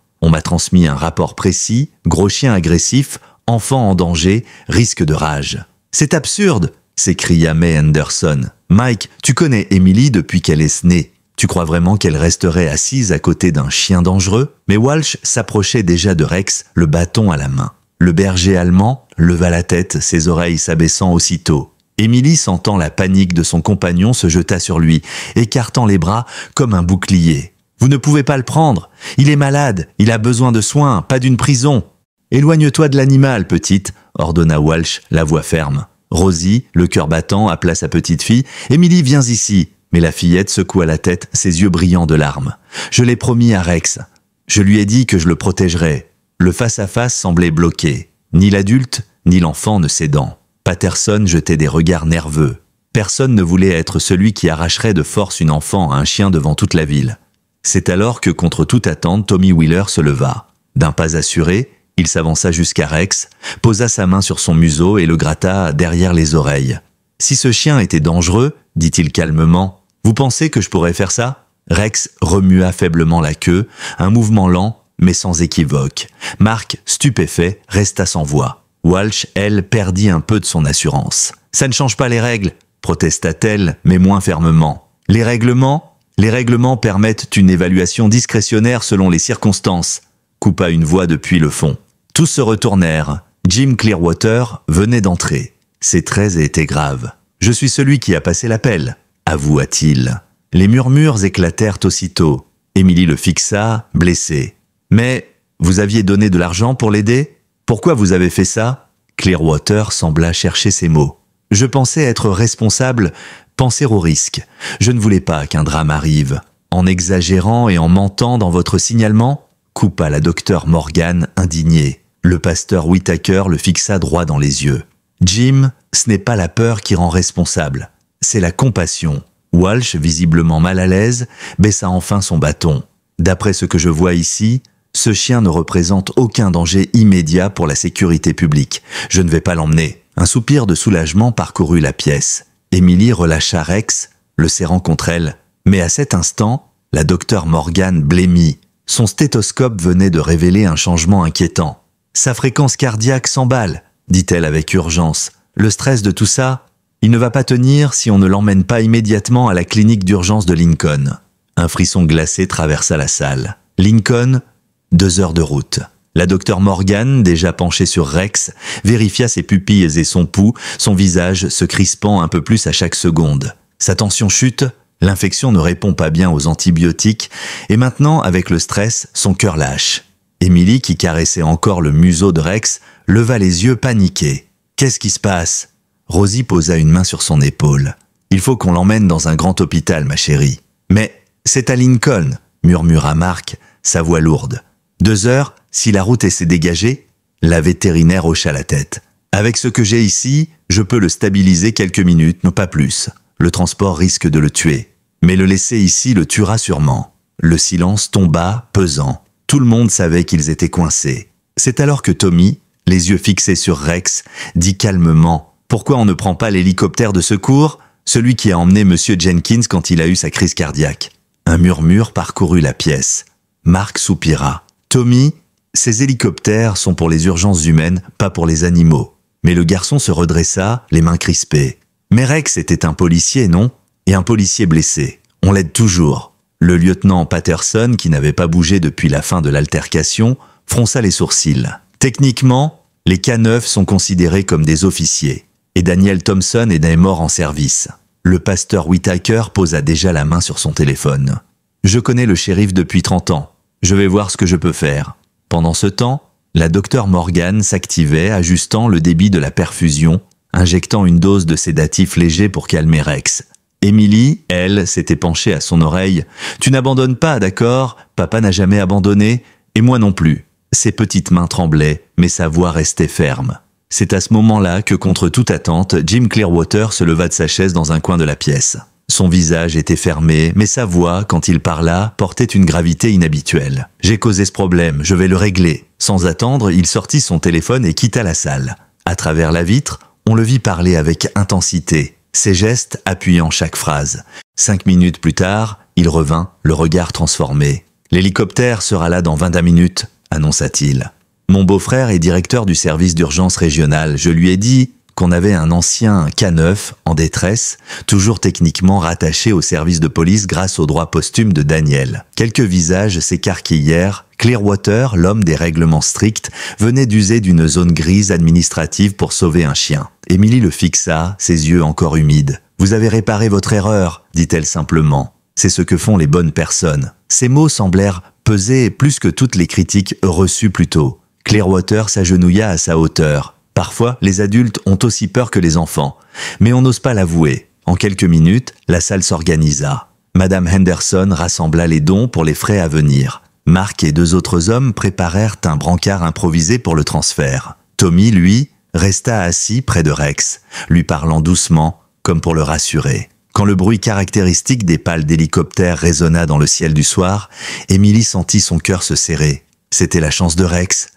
On m'a transmis un rapport précis, gros chien agressif, enfant en danger, risque de rage. »« C'est absurde !» s'écria May Anderson. « Mike, tu connais Emily depuis qu'elle est née. Tu crois vraiment qu'elle resterait assise à côté d'un chien dangereux ?» Mais Walsh s'approchait déjà de Rex, le bâton à la main. Le berger allemand leva la tête, ses oreilles s'abaissant aussitôt. Emily, sentant la panique de son compagnon, se jeta sur lui, écartant les bras comme un bouclier. « Vous ne pouvez pas le prendre. Il est malade, il a besoin de soins, pas d'une prison. »« Éloigne-toi de l'animal, petite, » ordonna Walsh, la voix ferme. Rosie, le cœur battant, appela sa petite fille. « Emily, viens ici. » Mais la fillette secoua la tête, ses yeux brillants de larmes. « Je l'ai promis à Rex. Je lui ai dit que je le protégerais. » Le face-à-face semblait bloqué. Ni l'adulte, ni l'enfant ne cédant. Patterson jetait des regards nerveux. Personne ne voulait être celui qui arracherait de force une enfant à un chien devant toute la ville. C'est alors que, contre toute attente, Tommy Wheeler se leva. D'un pas assuré, il s'avança jusqu'à Rex, posa sa main sur son museau et le gratta derrière les oreilles. « Si ce chien était dangereux, dit-il calmement, vous pensez que je pourrais faire ça ?» Rex remua faiblement la queue, un mouvement lent, mais sans équivoque. Mark, stupéfait, resta sans voix. Walsh, elle, perdit un peu de son assurance. « Ça ne change pas les règles !» protesta-t-elle, mais moins fermement. « Les règlements permettent une évaluation discrétionnaire selon les circonstances !» coupa une voix depuis le fond. Tous se retournèrent. Jim Clearwater venait d'entrer. Ses traits étaient graves. « Je suis celui qui a passé l'appel !» avoua-t-il. Les murmures éclatèrent aussitôt. Emily le fixa, blessée. « Mais vous aviez donné de l'argent pour l'aider ? Pourquoi vous avez fait ça ?» Clearwater sembla chercher ses mots. « Je pensais être responsable, penser au risque. Je ne voulais pas qu'un drame arrive. En exagérant et en mentant dans votre signalement ?» coupa la docteure Morgan, indignée. Le pasteur Whittaker le fixa droit dans les yeux. « Jim, ce n'est pas la peur qui rend responsable. c'est la compassion. Walsh, visiblement mal à l'aise, baissa enfin son bâton. D'après ce que je vois ici, ce chien ne représente aucun danger immédiat pour la sécurité publique. Je ne vais pas l'emmener. Un soupir de soulagement parcourut la pièce. Émilie relâcha Rex, le serrant contre elle. Mais à cet instant, la docteure Morgan blêmit. Son stéthoscope venait de révéler un changement inquiétant. « Sa fréquence cardiaque s'emballe », dit-elle avec urgence. « Le stress de tout ça, il ne va pas tenir si on ne l'emmène pas immédiatement à la clinique d'urgence de Lincoln. » Un frisson glacé traversa la salle. Lincoln, 2 heures de route. La docteure Morgan, déjà penchée sur Rex, vérifia ses pupilles et son pouls, son visage se crispant un peu plus à chaque seconde. Sa tension chute, l'infection ne répond pas bien aux antibiotiques, et maintenant, avec le stress, son cœur lâche. Émilie, qui caressait encore le museau de Rex, leva les yeux paniquée. « Qu'est-ce qui se passe ?» Rosie posa une main sur son épaule. « Il faut qu'on l'emmène dans un grand hôpital, ma chérie. »« Mais c'est à Lincoln !» murmura Mark, sa voix lourde. « 2 heures, si la route s'est dégagée ?» La vétérinaire hocha la tête. « Avec ce que j'ai ici, je peux le stabiliser quelques minutes, non pas plus. Le transport risque de le tuer. Mais le laisser ici le tuera sûrement. » Le silence tomba, pesant. Tout le monde savait qu'ils étaient coincés. C'est alors que Tommy, les yeux fixés sur Rex, dit calmement « Pourquoi on ne prend pas l'hélicoptère de secours, celui qui a emmené Monsieur Jenkins quand il a eu sa crise cardiaque ?» Un murmure parcourut la pièce. Mark soupira. « Tommy, ces hélicoptères sont pour les urgences humaines, pas pour les animaux. » Mais le garçon se redressa, les mains crispées. « Mais Rex était un policier, non ? Et un policier blessé. On l'aide toujours. » Le lieutenant Patterson, qui n'avait pas bougé depuis la fin de l'altercation, fronça les sourcils. Techniquement, les K9 sont considérés comme des officiers, et Daniel Thompson est mort en service. Le pasteur Whittaker posa déjà la main sur son téléphone. « Je connais le shérif depuis 30 ans. Je vais voir ce que je peux faire. » Pendant ce temps, la docteure Morgan s'activait, ajustant le débit de la perfusion, injectant une dose de sédatif léger pour calmer Rex. Émilie, elle, s'était penchée à son oreille. « Tu n'abandonnes pas, d'accord ? Papa n'a jamais abandonné, et moi non plus. » Ses petites mains tremblaient, mais sa voix restait ferme. C'est à ce moment-là que, contre toute attente, Jim Clearwater se leva de sa chaise dans un coin de la pièce. Son visage était fermé, mais sa voix, quand il parla, portait une gravité inhabituelle. « J'ai causé ce problème, je vais le régler. » Sans attendre, il sortit son téléphone et quitta la salle. À travers la vitre, on le vit parler avec intensité, ses gestes appuyant chaque phrase. 5 minutes plus tard, il revint, le regard transformé. « L'hélicoptère sera là dans 20 minutes, » annonça-t-il. « Mon beau-frère est directeur du service d'urgence régional. Je lui ai dit qu'on avait un ancien K9 en détresse, toujours techniquement rattaché au service de police grâce au droit posthume de Daniel. » Quelques visages s'écarquillèrent. Clearwater, l'homme des règlements stricts, venait d'user d'une zone grise administrative pour sauver un chien. Émilie le fixa, ses yeux encore humides. « Vous avez réparé votre erreur, » dit-elle simplement. « C'est ce que font les bonnes personnes. » Ces mots semblèrent peser plus que toutes les critiques reçues plus tôt. Clearwater s'agenouilla à sa hauteur. Parfois, les adultes ont aussi peur que les enfants, mais on n'ose pas l'avouer. En quelques minutes, la salle s'organisa. Madame Henderson rassembla les dons pour les frais à venir. Mark et 2 autres hommes préparèrent un brancard improvisé pour le transfert. Tommy, lui, resta assis près de Rex, lui parlant doucement, comme pour le rassurer. Quand le bruit caractéristique des pales d'hélicoptère résonna dans le ciel du soir, Émilie sentit son cœur se serrer. C'était la chance de Rex,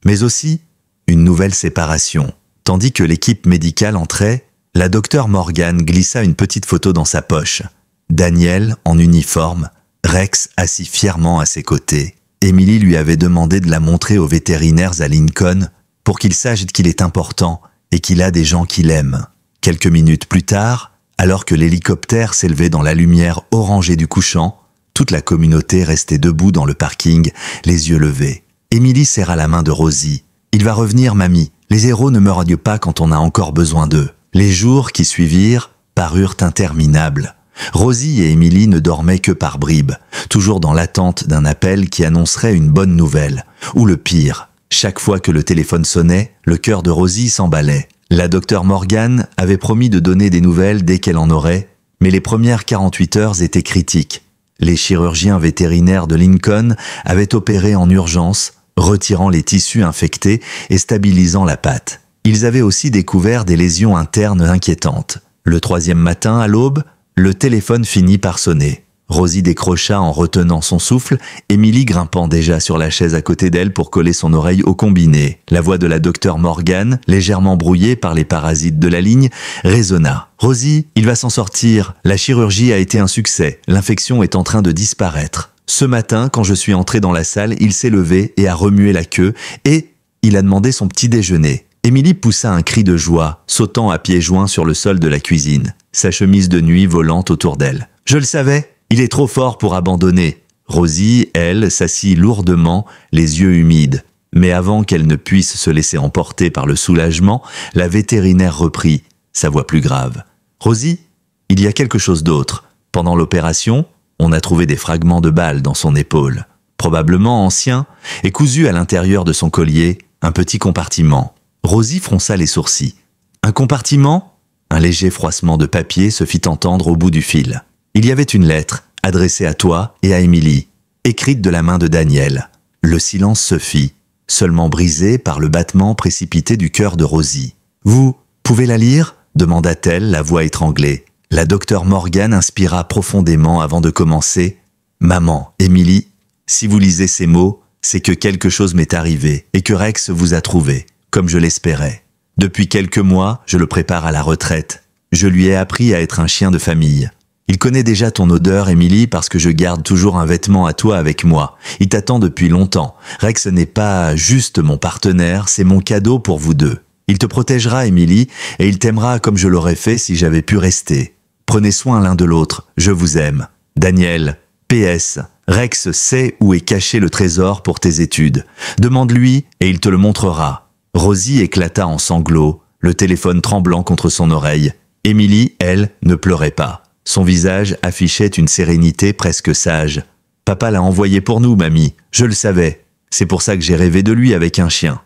mais aussi une nouvelle séparation. Tandis que l'équipe médicale entrait, la docteure Morgan glissa une petite photo dans sa poche. Daniel, en uniforme, Rex assis fièrement à ses côtés. Émilie lui avait demandé de la montrer aux vétérinaires à Lincoln pour qu'il sache qu'il est important et qu'il a des gens qui l'aiment. Quelques minutes plus tard, alors que l'hélicoptère s'élevait dans la lumière orangée du couchant, toute la communauté restait debout dans le parking, les yeux levés. Émilie serra la main de Rosie. « Il va revenir, mamie. Les héros ne meurent pas quand on a encore besoin d'eux. » Les jours qui suivirent parurent interminables. Rosie et Émilie ne dormaient que par bribes, toujours dans l'attente d'un appel qui annoncerait une bonne nouvelle. Ou le pire, chaque fois que le téléphone sonnait, le cœur de Rosie s'emballait. La docteure Morgan avait promis de donner des nouvelles dès qu'elle en aurait, mais les premières 48 heures étaient critiques. Les chirurgiens vétérinaires de Lincoln avaient opéré en urgence, retirant les tissus infectés et stabilisant la patte. Ils avaient aussi découvert des lésions internes inquiétantes. Le troisième matin, à l'aube, le téléphone finit par sonner. Rosie décrocha en retenant son souffle, Émilie grimpant déjà sur la chaise à côté d'elle pour coller son oreille au combiné. La voix de la docteure Morgan, légèrement brouillée par les parasites de la ligne, résonna. « Rosie, il va s'en sortir. La chirurgie a été un succès. L'infection est en train de disparaître. Ce matin, quand je suis entré dans la salle, il s'est levé et a remué la queue et il a demandé son petit déjeuner. » Émilie poussa un cri de joie, sautant à pieds joints sur le sol de la cuisine, sa chemise de nuit volant autour d'elle. « Je le savais. Il est trop fort pour abandonner. » Rosie, elle, s'assit lourdement, les yeux humides. Mais avant qu'elle ne puisse se laisser emporter par le soulagement, la vétérinaire reprit, sa voix plus grave. « Rosie, il y a quelque chose d'autre. Pendant l'opération, on a trouvé des fragments de balles dans son épaule, probablement anciens, et cousus à l'intérieur de son collier, un petit compartiment. » Rosie fronça les sourcils. « Un compartiment ?» Un léger froissement de papier se fit entendre au bout du fil. Il y avait une lettre, adressée à toi et à Émilie, écrite de la main de Daniel. Le silence se fit, seulement brisé par le battement précipité du cœur de Rosie. « Vous pouvez la lire ?» demanda-t-elle, la voix étranglée. La docteure Morgan inspira profondément avant de commencer. « Maman, Émilie, si vous lisez ces mots, c'est que quelque chose m'est arrivé et que Rex vous a trouvé, comme je l'espérais. Depuis quelques mois, je le prépare à la retraite. Je lui ai appris à être un chien de famille. Il connaît déjà ton odeur, Émilie, parce que je garde toujours un vêtement à toi avec moi. Il t'attend depuis longtemps. Rex n'est pas juste mon partenaire, c'est mon cadeau pour vous deux. Il te protégera, Émilie, et il t'aimera comme je l'aurais fait si j'avais pu rester. Prenez soin l'un de l'autre, je vous aime. Daniel, PS, Rex sait où est caché le trésor pour tes études. Demande-lui et il te le montrera. » Rosie éclata en sanglots, le téléphone tremblant contre son oreille. Émilie, elle, ne pleurait pas. Son visage affichait une sérénité presque sage. « Papa l'a envoyé pour nous, mamie. Je le savais. C'est pour ça que j'ai rêvé de lui avec un chien. »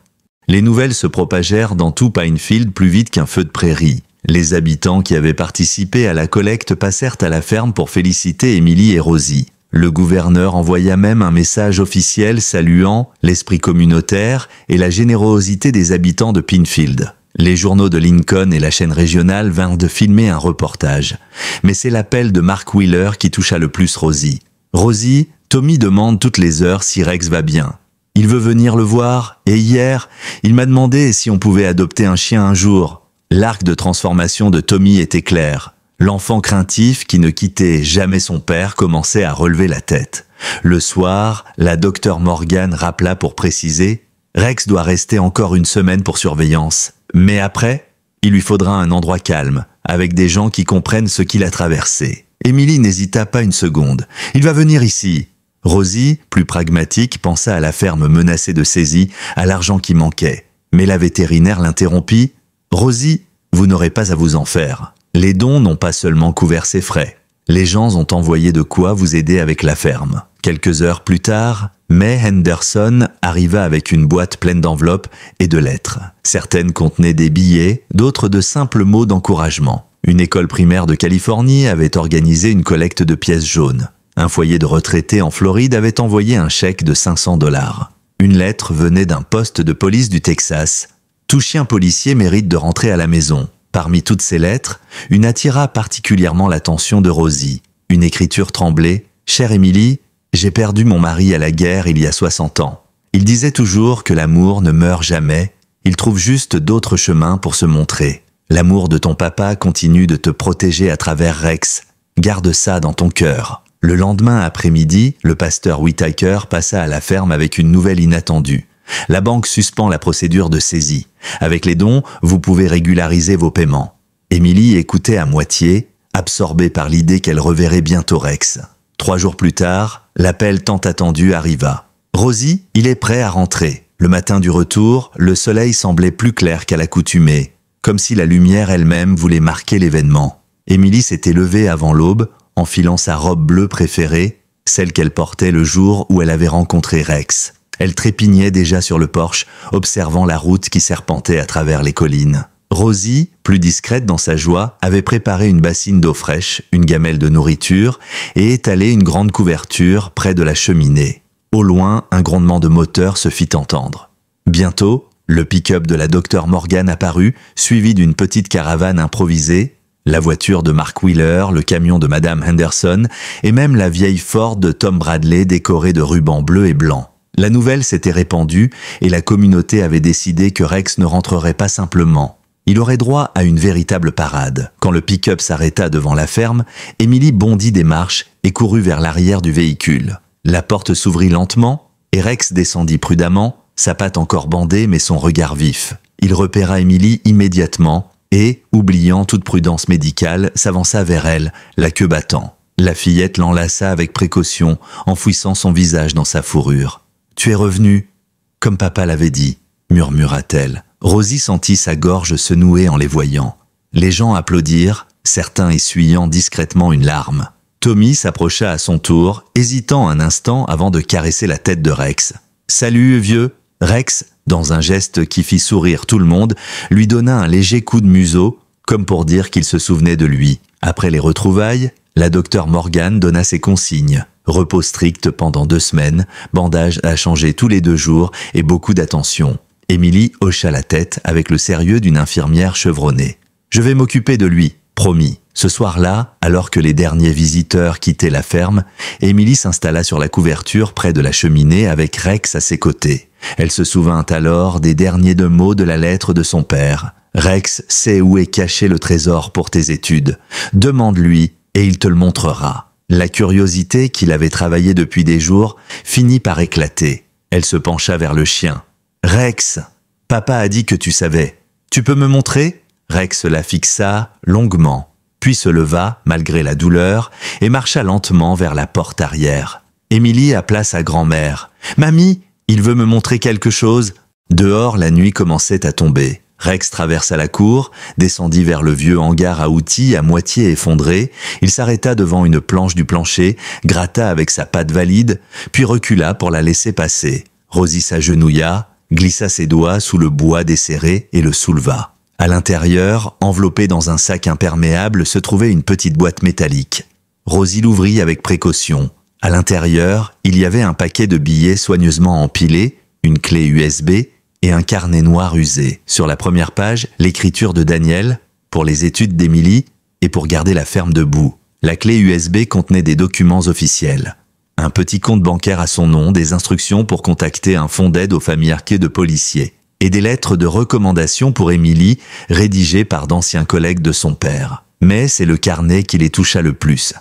Les nouvelles se propagèrent dans tout Pinefield plus vite qu'un feu de prairie. Les habitants qui avaient participé à la collecte passèrent à la ferme pour féliciter Émilie et Rosie. Le gouverneur envoya même un message officiel saluant l'esprit communautaire et la générosité des habitants de Pinefield. Les journaux de Lincoln et la chaîne régionale vinrent de filmer un reportage. Mais c'est l'appel de Mark Wheeler qui toucha le plus Rosie. « Rosie, Tommy demande toutes les heures si Rex va bien. Il veut venir le voir, et hier, il m'a demandé si on pouvait adopter un chien un jour. » L'arc de transformation de Tommy était clair. L'enfant craintif, qui ne quittait jamais son père, commençait à relever la tête. Le soir, la docteure Morgan rappela pour préciser « Rex doit rester encore une semaine pour surveillance. Mais après, il lui faudra un endroit calme, avec des gens qui comprennent ce qu'il a traversé. » Émilie n'hésita pas une seconde. « Il va venir ici. » Rosie, plus pragmatique, pensa à la ferme menacée de saisie, à l'argent qui manquait. Mais la vétérinaire l'interrompit. « Rosie, vous n'aurez pas à vous en faire. Les dons n'ont pas seulement couvert ses frais. Les gens ont envoyé de quoi vous aider avec la ferme. » Quelques heures plus tard, May Henderson arriva avec une boîte pleine d'enveloppes et de lettres. Certaines contenaient des billets, d'autres de simples mots d'encouragement. Une école primaire de Californie avait organisé une collecte de pièces jaunes. Un foyer de retraités en Floride avait envoyé un chèque de 500 $. Une lettre venait d'un poste de police du Texas. Tout chien policier mérite de rentrer à la maison. Parmi toutes ces lettres, une attira particulièrement l'attention de Rosie. Une écriture tremblait. « Chère Émilie, j'ai perdu mon mari à la guerre il y a 60 ans. Il disait toujours que l'amour ne meurt jamais. Il trouve juste d'autres chemins pour se montrer. L'amour de ton papa continue de te protéger à travers Rex. Garde ça dans ton cœur. » Le lendemain après-midi, le pasteur Whittaker passa à la ferme avec une nouvelle inattendue. La banque suspend la procédure de saisie. Avec les dons, vous pouvez régulariser vos paiements. Émilie écoutait à moitié, absorbée par l'idée qu'elle reverrait bientôt Rex. 3 jours plus tard, l'appel tant attendu arriva. « Rosie, il est prêt à rentrer. » Le matin du retour, le soleil semblait plus clair qu'à l'accoutumée, comme si la lumière elle-même voulait marquer l'événement. Émilie s'était levée avant l'aube, enfilant sa robe bleue préférée, celle qu'elle portait le jour où elle avait rencontré Rex. Elle trépignait déjà sur le porche, observant la route qui serpentait à travers les collines. Rosie, plus discrète dans sa joie, avait préparé une bassine d'eau fraîche, une gamelle de nourriture et étalé une grande couverture près de la cheminée. Au loin, un grondement de moteur se fit entendre. Bientôt, le pick-up de la docteure Morgan apparut, suivi d'une petite caravane improvisée. La voiture de Mark Wheeler, le camion de Madame Henderson et même la vieille Ford de Tom Bradley décorée de rubans bleus et blancs. La nouvelle s'était répandue et la communauté avait décidé que Rex ne rentrerait pas simplement. Il aurait droit à une véritable parade. Quand le pick-up s'arrêta devant la ferme, Emily bondit des marches et courut vers l'arrière du véhicule. La porte s'ouvrit lentement et Rex descendit prudemment, sa patte encore bandée mais son regard vif. Il repéra Emily immédiatement et, oubliant toute prudence médicale, s'avança vers elle, la queue battant. La fillette l'enlaça avec précaution, enfouissant son visage dans sa fourrure. « Tu es revenu, comme papa l'avait dit », murmura-t-elle. Rosie sentit sa gorge se nouer en les voyant. Les gens applaudirent, certains essuyant discrètement une larme. Tommy s'approcha à son tour, hésitant un instant avant de caresser la tête de Rex. « Salut, vieux !» Rex, dans un geste qui fit sourire tout le monde, lui donna un léger coup de museau, comme pour dire qu'il se souvenait de lui. Après les retrouvailles, la docteure Morgan donna ses consignes. Repos strict pendant 2 semaines, bandage à changer tous les 2 jours et beaucoup d'attention. Emily hocha la tête avec le sérieux d'une infirmière chevronnée. « Je vais m'occuper de lui, promis. » Ce soir-là, alors que les derniers visiteurs quittaient la ferme, Emily s'installa sur la couverture près de la cheminée avec Rex à ses côtés. Elle se souvint alors des derniers 2 mots de la lettre de son père. « Rex sait où est caché le trésor pour tes études. Demande-lui et il te le montrera. » La curiosité qu'il avait travaillée depuis des jours finit par éclater. Elle se pencha vers le chien. « Rex, papa a dit que tu savais. Tu peux me montrer ?» Rex la fixa longuement, puis se leva, malgré la douleur, et marcha lentement vers la porte arrière. Emily appela sa grand-mère. « Mamie, il veut me montrer quelque chose. » Dehors, la nuit commençait à tomber. Rex traversa la cour, descendit vers le vieux hangar à outils à moitié effondré. Il s'arrêta devant une planche du plancher, gratta avec sa patte valide, puis recula pour la laisser passer. Rosie s'agenouilla, glissa ses doigts sous le bois desserré et le souleva. À l'intérieur, enveloppée dans un sac imperméable, se trouvait une petite boîte métallique. Rosie l'ouvrit avec précaution. À l'intérieur, il y avait un paquet de billets soigneusement empilés, une clé USB et un carnet noir usé. Sur la première page, l'écriture de Daniel, pour les études d'Emily et pour garder la ferme debout. La clé USB contenait des documents officiels. Un petit compte bancaire à son nom, des instructions pour contacter un fonds d'aide aux familles arquées de policiers, et des lettres de recommandation pour Emily, rédigées par d'anciens collègues de son père. Mais c'est le carnet qui les toucha le plus.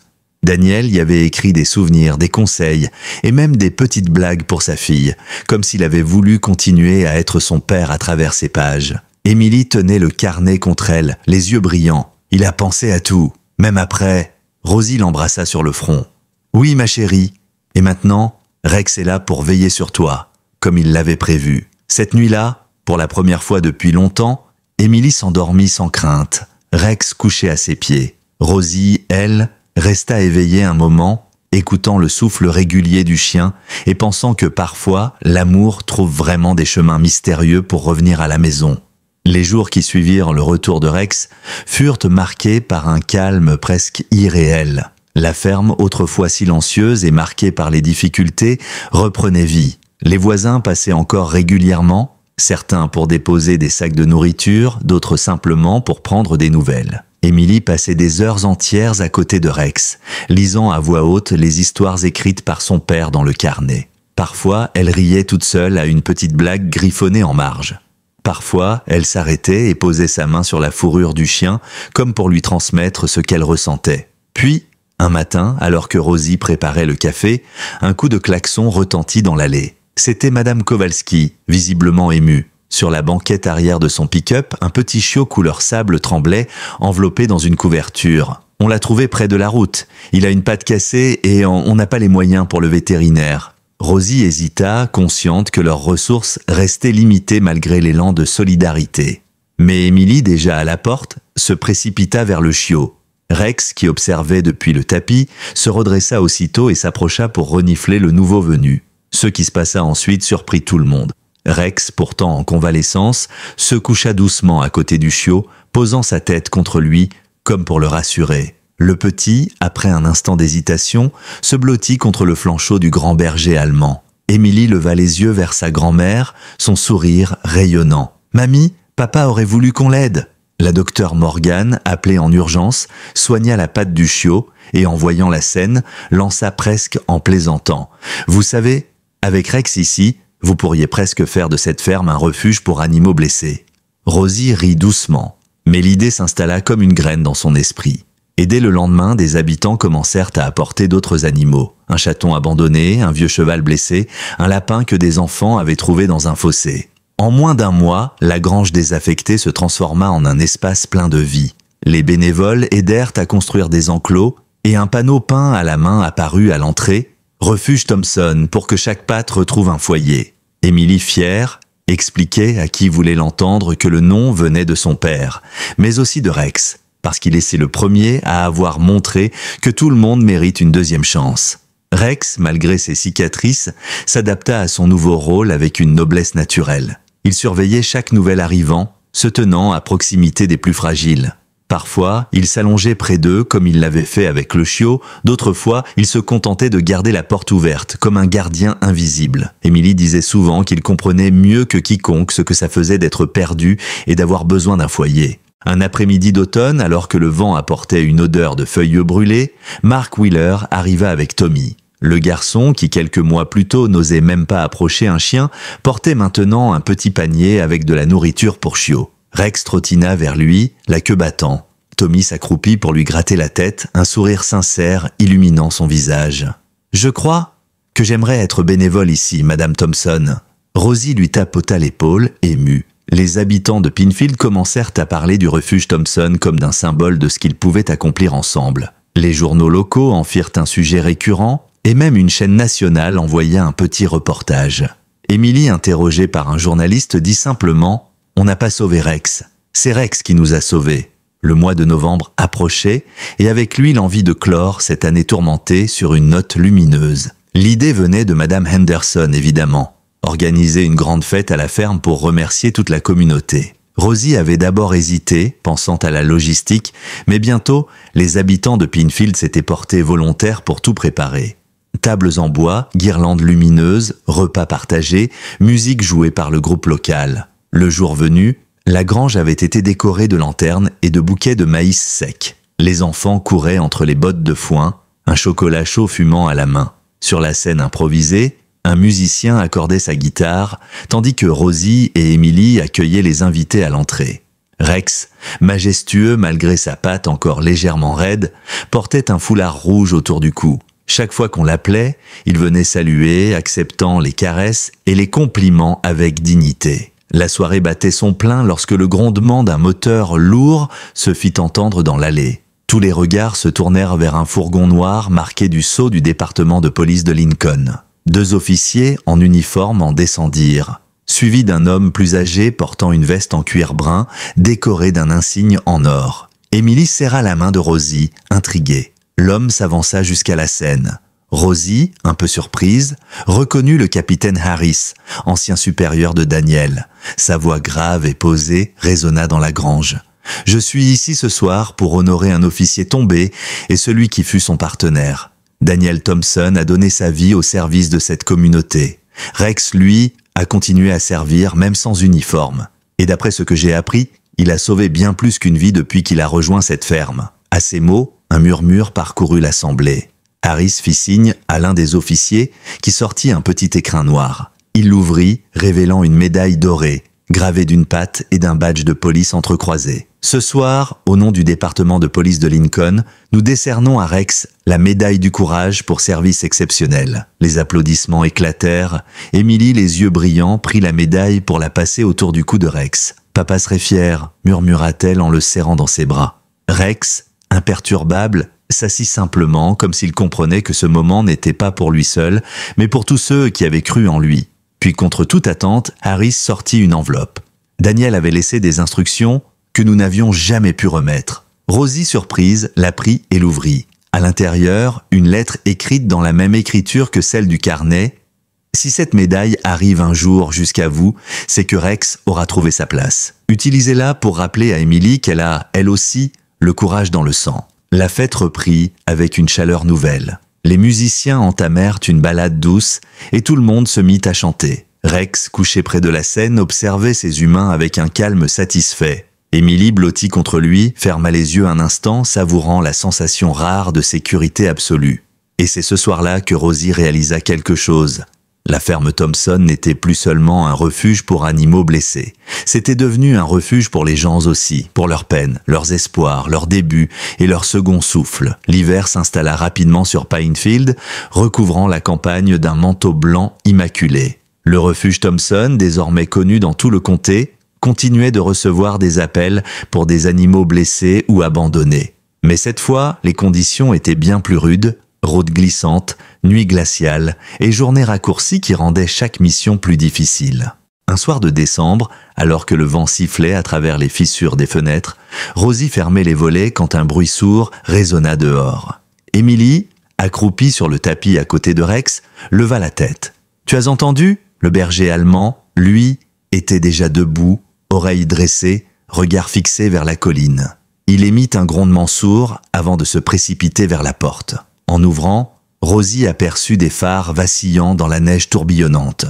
Daniel y avait écrit des souvenirs, des conseils et même des petites blagues pour sa fille, comme s'il avait voulu continuer à être son père à travers ces pages. Emily tenait le carnet contre elle, les yeux brillants. Il a pensé à tout, même après. Rosie l'embrassa sur le front. « Oui, ma chérie. Et maintenant, Rex est là pour veiller sur toi, comme il l'avait prévu. » Cette nuit-là, pour la première fois depuis longtemps, Emily s'endormit sans crainte. Rex couchait à ses pieds. Rosie, elle, resta éveillée un moment, écoutant le souffle régulier du chien et pensant que parfois, l'amour trouve vraiment des chemins mystérieux pour revenir à la maison. Les jours qui suivirent le retour de Rex furent marqués par un calme presque irréel. La ferme, autrefois silencieuse et marquée par les difficultés, reprenait vie. Les voisins passaient encore régulièrement, certains pour déposer des sacs de nourriture, d'autres simplement pour prendre des nouvelles. Emily passait des heures entières à côté de Rex, lisant à voix haute les histoires écrites par son père dans le carnet. Parfois, elle riait toute seule à une petite blague griffonnée en marge. Parfois, elle s'arrêtait et posait sa main sur la fourrure du chien, comme pour lui transmettre ce qu'elle ressentait. Puis, un matin, alors que Rosie préparait le café, un coup de klaxon retentit dans l'allée. C'était Madame Kowalski, visiblement émue. Sur la banquette arrière de son pick-up, un petit chiot couleur sable tremblait, enveloppé dans une couverture. On l'a trouvé près de la route. Il a une patte cassée et on n'a pas les moyens pour le vétérinaire. Rosie hésita, consciente que leurs ressources restaient limitées malgré l'élan de solidarité. Mais Emily, déjà à la porte, se précipita vers le chiot. Rex, qui observait depuis le tapis, se redressa aussitôt et s'approcha pour renifler le nouveau venu. Ce qui se passa ensuite surprit tout le monde. Rex, pourtant en convalescence, se coucha doucement à côté du chiot, posant sa tête contre lui, comme pour le rassurer. Le petit, après un instant d'hésitation, se blottit contre le flanc du grand berger allemand. Emily leva les yeux vers sa grand-mère, son sourire rayonnant. « Mamie, papa aurait voulu qu'on l'aide. » La docteure Morgan, appelée en urgence, soigna la patte du chiot et en voyant la scène, lança presque en plaisantant. « Vous savez, avec Rex ici, vous pourriez presque faire de cette ferme un refuge pour animaux blessés. » Rosie rit doucement, mais l'idée s'installa comme une graine dans son esprit. Et dès le lendemain, des habitants commencèrent à apporter d'autres animaux. Un chaton abandonné, un vieux cheval blessé, un lapin que des enfants avaient trouvé dans un fossé. En moins d'un mois, la grange désaffectée se transforma en un espace plein de vie. Les bénévoles aidèrent à construire des enclos et un panneau peint à la main apparut à l'entrée « Refuge Thompson pour que chaque patte retrouve un foyer ». Émilie, fière, expliquait à qui voulait l'entendre que le nom venait de son père, mais aussi de Rex, parce qu'il était le premier à avoir montré que tout le monde mérite une deuxième chance. Rex, malgré ses cicatrices, s'adapta à son nouveau rôle avec une noblesse naturelle. Il surveillait chaque nouvel arrivant, se tenant à proximité des plus fragiles. Parfois, il s'allongeait près d'eux comme il l'avait fait avec le chiot, d'autres fois, il se contentait de garder la porte ouverte, comme un gardien invisible. Émilie disait souvent qu'il comprenait mieux que quiconque ce que ça faisait d'être perdu et d'avoir besoin d'un foyer. Un après-midi d'automne, alors que le vent apportait une odeur de feuilles brûlées, Mark Wheeler arriva avec Tommy. Le garçon, qui quelques mois plus tôt n'osait même pas approcher un chien, portait maintenant un petit panier avec de la nourriture pour chiot. Rex trottina vers lui, la queue battant. Tommy s'accroupit pour lui gratter la tête, un sourire sincère illuminant son visage. « Je crois que j'aimerais être bénévole ici, Madame Thompson. » Rosie lui tapota l'épaule, émue. Les habitants de Pinfield commencèrent à parler du refuge Thompson comme d'un symbole de ce qu'ils pouvaient accomplir ensemble. Les journaux locaux en firent un sujet récurrent, et même une chaîne nationale envoya un petit reportage. Émilie, interrogée par un journaliste, dit simplement « On n'a pas sauvé Rex. C'est Rex qui nous a sauvés. » Le mois de novembre approchait, et avec lui l'envie de clore cette année tourmentée sur une note lumineuse. L'idée venait de Madame Henderson, évidemment. Organiser une grande fête à la ferme pour remercier toute la communauté. Rosie avait d'abord hésité, pensant à la logistique, mais bientôt, les habitants de Pinfield s'étaient portés volontaires pour tout préparer. Tables en bois, guirlandes lumineuses, repas partagés, musique jouée par le groupe local. Le jour venu, la grange avait été décorée de lanternes et de bouquets de maïs sec. Les enfants couraient entre les bottes de foin, un chocolat chaud fumant à la main. Sur la scène improvisée, un musicien accordait sa guitare, tandis que Rosie et Émilie accueillaient les invités à l'entrée. Rex, majestueux malgré sa patte encore légèrement raide, portait un foulard rouge autour du cou. Chaque fois qu'on l'appelait, il venait saluer, acceptant les caresses et les compliments avec dignité. La soirée battait son plein lorsque le grondement d'un moteur lourd se fit entendre dans l'allée. Tous les regards se tournèrent vers un fourgon noir marqué du sceau du département de police de Lincoln. 2 officiers en uniforme en descendirent, suivis d'un homme plus âgé portant une veste en cuir brun décorée d'un insigne en or. Émilie serra la main de Rosie, intriguée. L'homme s'avança jusqu'à la scène. Rosie, un peu surprise, reconnut le capitaine Harris, ancien supérieur de Daniel. Sa voix grave et posée résonna dans la grange. « Je suis ici ce soir pour honorer un officier tombé et celui qui fut son partenaire. Daniel Thompson a donné sa vie au service de cette communauté. Rex, lui, a continué à servir même sans uniforme. Et d'après ce que j'ai appris, il a sauvé bien plus qu'une vie depuis qu'il a rejoint cette ferme. » À ces mots, un murmure parcourut l'assemblée. Harris fit signe à l'un des officiers qui sortit un petit écrin noir. Il l'ouvrit, révélant une médaille dorée, gravée d'une patte et d'un badge de police entrecroisés. Ce soir, au nom du département de police de Lincoln, nous décernons à Rex la médaille du courage pour service exceptionnel. Les applaudissements éclatèrent. Émilie, les yeux brillants, prit la médaille pour la passer autour du cou de Rex. « Papa serait fier », murmura-t-elle en le serrant dans ses bras. Rex, imperturbable, s'assit simplement comme s'il comprenait que ce moment n'était pas pour lui seul, mais pour tous ceux qui avaient cru en lui. Puis contre toute attente, Harris sortit une enveloppe. Daniel avait laissé des instructions que nous n'avions jamais pu remettre. Rosie, surprise, la prit et l'ouvrit. À l'intérieur, une lettre écrite dans la même écriture que celle du carnet. « Si cette médaille arrive un jour jusqu'à vous, c'est que Rex aura trouvé sa place. Utilisez-la pour rappeler à Émilie qu'elle a, elle aussi, le courage dans le sang. » La fête reprit avec une chaleur nouvelle. Les musiciens entamèrent une ballade douce et tout le monde se mit à chanter. Rex, couché près de la scène, observait ces humains avec un calme satisfait. Émilie, blottie contre lui, ferma les yeux un instant, savourant la sensation rare de sécurité absolue. Et c'est ce soir-là que Rosie réalisa quelque chose. La ferme Thompson n'était plus seulement un refuge pour animaux blessés. C'était devenu un refuge pour les gens aussi, pour leurs peines, leurs espoirs, leurs débuts et leur second souffle. L'hiver s'installa rapidement sur Pinefield, recouvrant la campagne d'un manteau blanc immaculé. Le refuge Thompson, désormais connu dans tout le comté, continuait de recevoir des appels pour des animaux blessés ou abandonnés. Mais cette fois, les conditions étaient bien plus rudes, routes glissantes, nuits glaciales et journées raccourcies qui rendaient chaque mission plus difficile. Un soir de décembre, alors que le vent sifflait à travers les fissures des fenêtres, Rosie fermait les volets quand un bruit sourd résonna dehors. Émilie, accroupie sur le tapis à côté de Rex, leva la tête. « Tu as entendu ?» Le berger allemand, lui, était déjà debout, oreilles dressées, regard fixé vers la colline. Il émit un grondement sourd avant de se précipiter vers la porte. En ouvrant, Rosie aperçut des phares vacillant dans la neige tourbillonnante.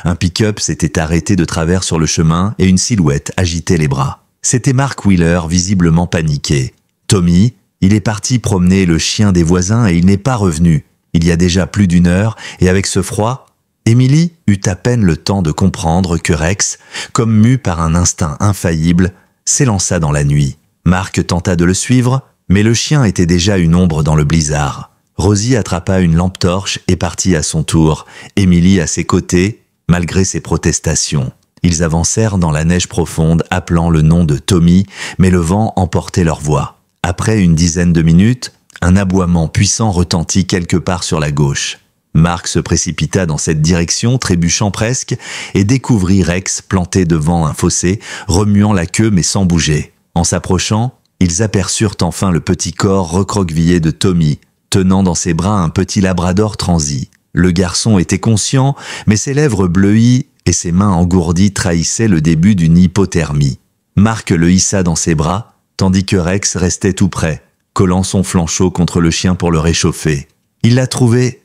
Un pick-up s'était arrêté de travers sur le chemin et une silhouette agitait les bras. C'était Mark Wheeler, visiblement paniqué. « Tommy, il est parti promener le chien des voisins et il n'est pas revenu. Il y a déjà plus d'1 heure et avec ce froid... » Émilie eut à peine le temps de comprendre que Rex, comme mu par un instinct infaillible, s'élança dans la nuit. Mark tenta de le suivre, mais le chien était déjà une ombre dans le blizzard. Rosie attrapa une lampe torche et partit à son tour, Émilie à ses côtés, malgré ses protestations. Ils avancèrent dans la neige profonde, appelant le nom de Tommy, mais le vent emportait leur voix. Après une dizaine de minutes, un aboiement puissant retentit quelque part sur la gauche. Mark se précipita dans cette direction, trébuchant presque, et découvrit Rex planté devant un fossé, remuant la queue mais sans bouger. En s'approchant, ils aperçurent enfin le petit corps recroquevillé de Tommy, tenant dans ses bras un petit labrador transi. Le garçon était conscient, mais ses lèvres bleuies et ses mains engourdies trahissaient le début d'une hypothermie. Mark le hissa dans ses bras, tandis que Rex restait tout près, collant son flanc chaud contre le chien pour le réchauffer. « Il l'a trouvé !»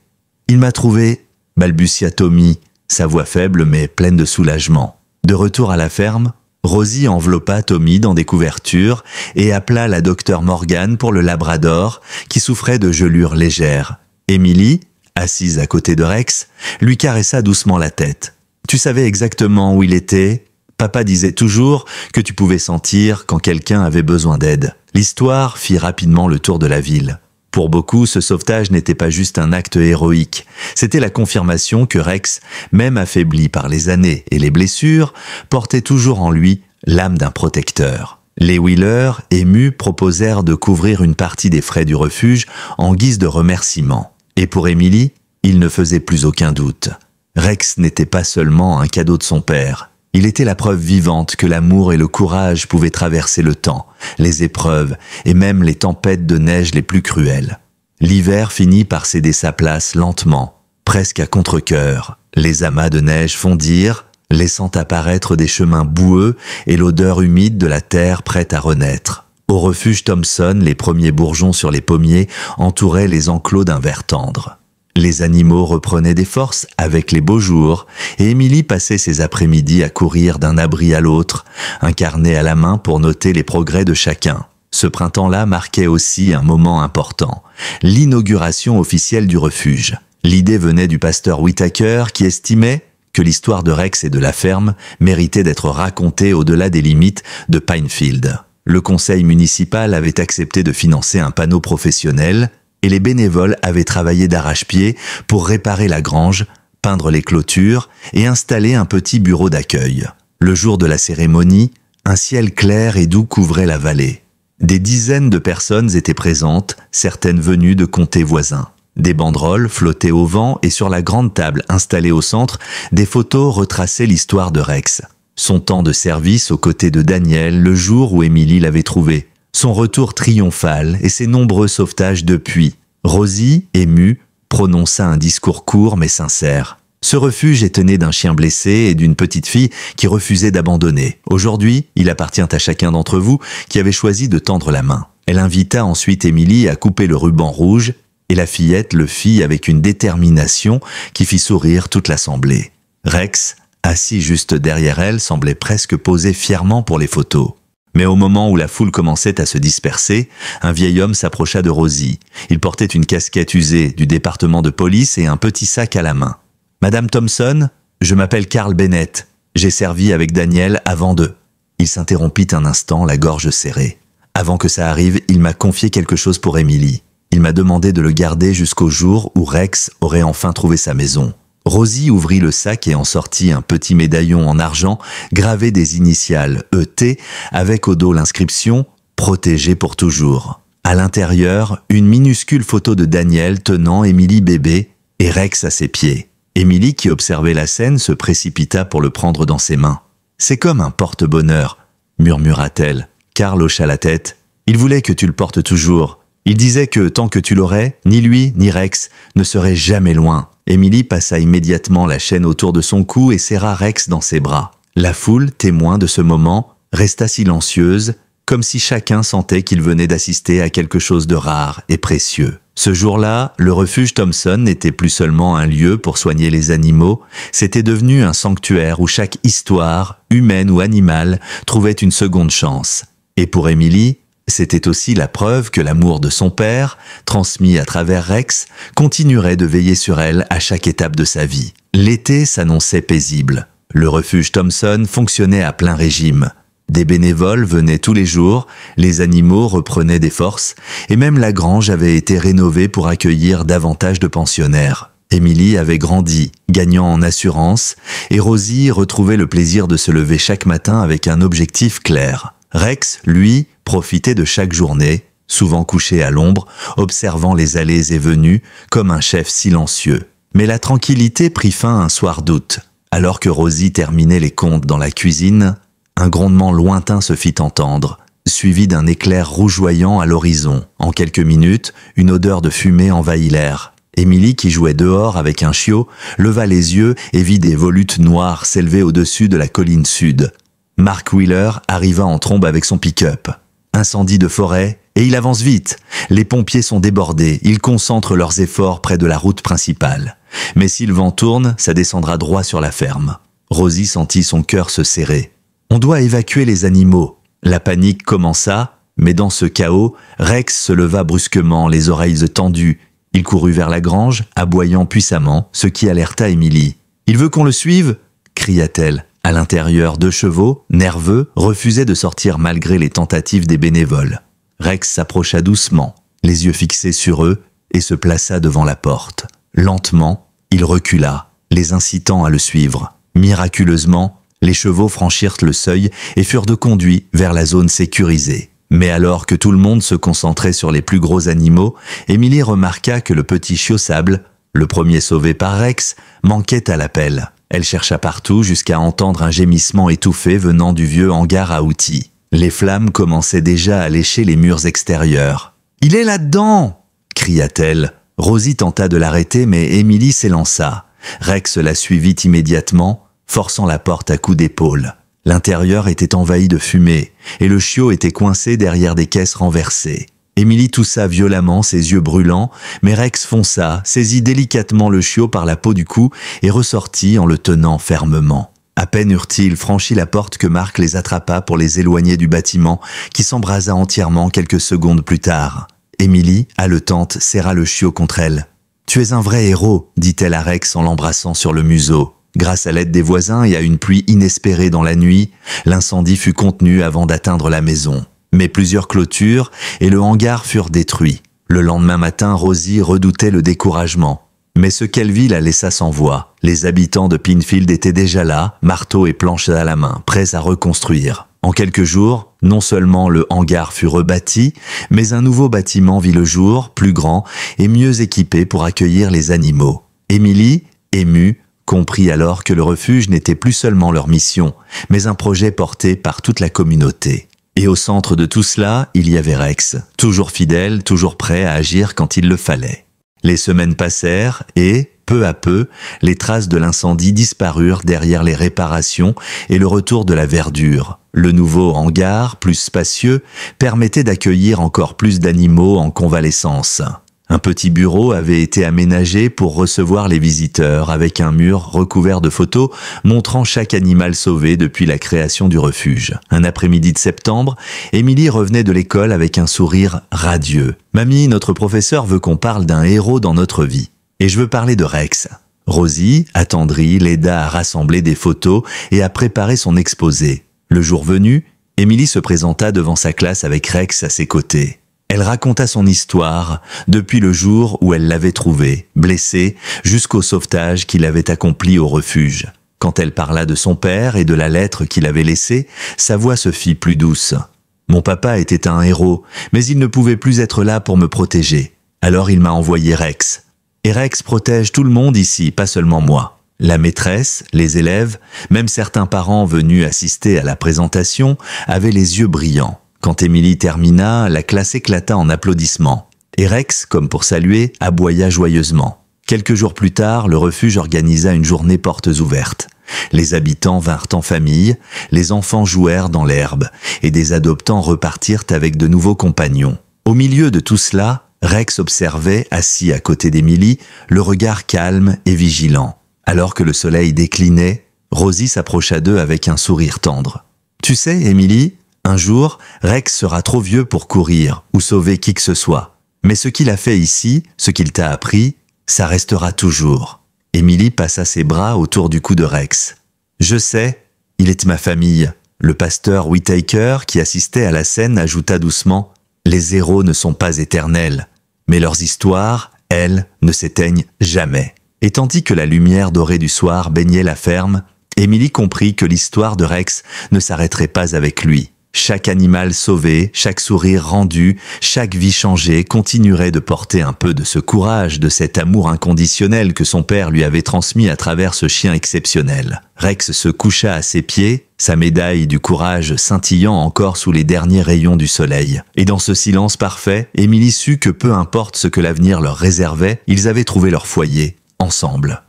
« Il m'a trouvé !» balbutia Tommy, sa voix faible mais pleine de soulagement. De retour à la ferme, Rosie enveloppa Tommy dans des couvertures et appela la docteure Morgan pour le labrador qui souffrait de gelures légères. Émilie, assise à côté de Rex, lui caressa doucement la tête. « Tu savais exactement où il était ? Papa disait toujours que tu pouvais sentir quand quelqu'un avait besoin d'aide. » L'histoire fit rapidement le tour de la ville. Pour beaucoup, ce sauvetage n'était pas juste un acte héroïque. C'était la confirmation que Rex, même affaibli par les années et les blessures, portait toujours en lui l'âme d'un protecteur. Les Wheeler, émus, proposèrent de couvrir une partie des frais du refuge en guise de remerciement. Et pour Émilie, il ne faisait plus aucun doute. Rex n'était pas seulement un cadeau de son père. Il était la preuve vivante que l'amour et le courage pouvaient traverser le temps, les épreuves et même les tempêtes de neige les plus cruelles. L'hiver finit par céder sa place lentement, presque à contre-cœur. Les amas de neige fondirent, laissant apparaître des chemins boueux et l'odeur humide de la terre prête à renaître. Au refuge Thompson, les premiers bourgeons sur les pommiers entouraient les enclos d'un vert tendre. Les animaux reprenaient des forces avec les beaux jours et Émilie passait ses après-midi à courir d'un abri à l'autre, un carnet à la main pour noter les progrès de chacun. Ce printemps-là marquait aussi un moment important, l'inauguration officielle du refuge. L'idée venait du pasteur Whitaker qui estimait que l'histoire de Rex et de la ferme méritait d'être racontée au-delà des limites de Pinefield. Le conseil municipal avait accepté de financer un panneau professionnel et les bénévoles avaient travaillé d'arrache-pied pour réparer la grange, peindre les clôtures et installer un petit bureau d'accueil. Le jour de la cérémonie, un ciel clair et doux couvrait la vallée. Des dizaines de personnes étaient présentes, certaines venues de comtés voisins. Des banderoles flottaient au vent et sur la grande table installée au centre, des photos retraçaient l'histoire de Rex. Son temps de service aux côtés de Daniel le jour où Émilie l'avait trouvé. Son retour triomphal et ses nombreux sauvetages depuis. Rosie, émue, prononça un discours court mais sincère. Ce refuge était né d'un chien blessé et d'une petite fille qui refusait d'abandonner. Aujourd'hui, il appartient à chacun d'entre vous qui avait choisi de tendre la main. Elle invita ensuite Émilie à couper le ruban rouge et la fillette le fit avec une détermination qui fit sourire toute l'assemblée. Rex, assis juste derrière elle, semblait presque poser fièrement pour les photos. Mais au moment où la foule commençait à se disperser, un vieil homme s'approcha de Rosie. Il portait une casquette usée du département de police et un petit sac à la main. « Madame Thompson, je m'appelle Carl Bennett. J'ai servi avec Daniel avant de... » Il s'interrompit un instant, la gorge serrée. « Avant que ça arrive, il m'a confié quelque chose pour Emily. Il m'a demandé de le garder jusqu'au jour où Rex aurait enfin trouvé sa maison. » Rosie ouvrit le sac et en sortit un petit médaillon en argent gravé des initiales ET avec au dos l'inscription « Protégé pour toujours ». À l'intérieur, une minuscule photo de Daniel tenant Emily bébé et Rex à ses pieds. Emily, qui observait la scène, se précipita pour le prendre dans ses mains. « C'est comme un porte-bonheur », murmura-t-elle. Carl hocha la tête. « Il voulait que tu le portes toujours. Il disait que tant que tu l'aurais, ni lui ni Rex ne seraient jamais loin. » Emily passa immédiatement la chaîne autour de son cou et serra Rex dans ses bras. La foule, témoin de ce moment, resta silencieuse, comme si chacun sentait qu'il venait d'assister à quelque chose de rare et précieux. Ce jour-là, le refuge Thompson n'était plus seulement un lieu pour soigner les animaux, c'était devenu un sanctuaire où chaque histoire, humaine ou animale, trouvait une seconde chance. Et pour Emily, c'était aussi la preuve que l'amour de son père, transmis à travers Rex, continuerait de veiller sur elle à chaque étape de sa vie. L'été s'annonçait paisible. Le refuge Thompson fonctionnait à plein régime. Des bénévoles venaient tous les jours, les animaux reprenaient des forces, et même la grange avait été rénovée pour accueillir davantage de pensionnaires. Emily avait grandi, gagnant en assurance, et Rosie retrouvait le plaisir de se lever chaque matin avec un objectif clair. Rex, lui, profitait de chaque journée, souvent couché à l'ombre, observant les allées et venues, comme un chef silencieux. Mais la tranquillité prit fin un soir d'août. Alors que Rosie terminait les comptes dans la cuisine, un grondement lointain se fit entendre, suivi d'un éclair rougeoyant à l'horizon. En quelques minutes, une odeur de fumée envahit l'air. Emily, qui jouait dehors avec un chiot, leva les yeux et vit des volutes noires s'élever au-dessus de la colline sud. Mark Wheeler arriva en trombe avec son pick-up. Incendie de forêt, et il avance vite. Les pompiers sont débordés, ils concentrent leurs efforts près de la route principale. Mais si le vent tourne, ça descendra droit sur la ferme. Rosie sentit son cœur se serrer. On doit évacuer les animaux. La panique commença, mais dans ce chaos, Rex se leva brusquement, les oreilles tendues. Il courut vers la grange, aboyant puissamment, ce qui alerta Emily. « Il veut qu'on le suive » cria-t-elle. À l'intérieur, 2 chevaux, nerveux, refusaient de sortir malgré les tentatives des bénévoles. Rex s'approcha doucement, les yeux fixés sur eux, et se plaça devant la porte. Lentement, il recula, les incitant à le suivre. Miraculeusement, les chevaux franchirent le seuil et furent conduits vers la zone sécurisée. Mais alors que tout le monde se concentrait sur les plus gros animaux, Emily remarqua que le petit chiot sable, le premier sauvé par Rex, manquait à l'appel. Elle chercha partout jusqu'à entendre un gémissement étouffé venant du vieux hangar à outils. Les flammes commençaient déjà à lécher les murs extérieurs. « Il est là-dedans !» cria-t-elle. Rosie tenta de l'arrêter, mais Emily s'élança. Rex la suivit immédiatement, forçant la porte à coups d'épaule. L'intérieur était envahi de fumée, et le chiot était coincé derrière des caisses renversées. Emily toussa violemment, ses yeux brûlants, mais Rex fonça, saisit délicatement le chiot par la peau du cou et ressortit en le tenant fermement. À peine eurent-ils franchi la porte que Mark les attrapa pour les éloigner du bâtiment, qui s'embrasa entièrement quelques secondes plus tard. Emily, haletante, serra le chiot contre elle. « Tu es un vrai héros », dit-elle à Rex en l'embrassant sur le museau. Grâce à l'aide des voisins et à une pluie inespérée dans la nuit, l'incendie fut contenu avant d'atteindre la maison. Mais plusieurs clôtures et le hangar furent détruits. Le lendemain matin, Rosie redoutait le découragement. Mais ce qu'elle vit la laissa sans voix. Les habitants de Pinfield étaient déjà là, marteau et planche à la main, prêts à reconstruire. En quelques jours, non seulement le hangar fut rebâti, mais un nouveau bâtiment vit le jour, plus grand et mieux équipé pour accueillir les animaux. Emily, émue, comprit alors que le refuge n'était plus seulement leur mission, mais un projet porté par toute la communauté. Et au centre de tout cela, il y avait Rex, toujours fidèle, toujours prêt à agir quand il le fallait. Les semaines passèrent et, peu à peu, les traces de l'incendie disparurent derrière les réparations et le retour de la verdure. Le nouveau hangar, plus spacieux, permettait d'accueillir encore plus d'animaux en convalescence. Un petit bureau avait été aménagé pour recevoir les visiteurs, avec un mur recouvert de photos montrant chaque animal sauvé depuis la création du refuge. Un après-midi de septembre, Émilie revenait de l'école avec un sourire radieux. « Mamie, notre professeur veut qu'on parle d'un héros dans notre vie. Et je veux parler de Rex. » Rosie, attendrie, l'aida à rassembler des photos et à préparer son exposé. Le jour venu, Émilie se présenta devant sa classe avec Rex à ses côtés. Elle raconta son histoire, depuis le jour où elle l'avait trouvé, blessé, jusqu'au sauvetage qu'il avait accompli au refuge. Quand elle parla de son père et de la lettre qu'il avait laissée, sa voix se fit plus douce. « Mon papa était un héros, mais il ne pouvait plus être là pour me protéger. Alors il m'a envoyé Rex. Et Rex protège tout le monde ici, pas seulement moi. » La maîtresse, les élèves, même certains parents venus assister à la présentation, avaient les yeux brillants. Quand Émilie termina, la classe éclata en applaudissements. Et Rex, comme pour saluer, aboya joyeusement. Quelques jours plus tard, le refuge organisa une journée portes ouvertes. Les habitants vinrent en famille, les enfants jouèrent dans l'herbe, et des adoptants repartirent avec de nouveaux compagnons. Au milieu de tout cela, Rex observait, assis à côté d'Émilie, le regard calme et vigilant. Alors que le soleil déclinait, Rosie s'approcha d'eux avec un sourire tendre. « Tu sais, Émilie, un jour, Rex sera trop vieux pour courir ou sauver qui que ce soit. Mais ce qu'il a fait ici, ce qu'il t'a appris, ça restera toujours. » Émilie passa ses bras autour du cou de Rex. « Je sais, il est de ma famille. » Le pasteur Whittaker, qui assistait à la scène, ajouta doucement « Les héros ne sont pas éternels, mais leurs histoires, elles, ne s'éteignent jamais. » Et tandis que la lumière dorée du soir baignait la ferme, Émilie comprit que l'histoire de Rex ne s'arrêterait pas avec lui. Chaque animal sauvé, chaque sourire rendu, chaque vie changée continuerait de porter un peu de ce courage, de cet amour inconditionnel que son père lui avait transmis à travers ce chien exceptionnel. Rex se coucha à ses pieds, sa médaille du courage scintillant encore sous les derniers rayons du soleil. Et dans ce silence parfait, Émilie sut que peu importe ce que l'avenir leur réservait, ils avaient trouvé leur foyer, ensemble.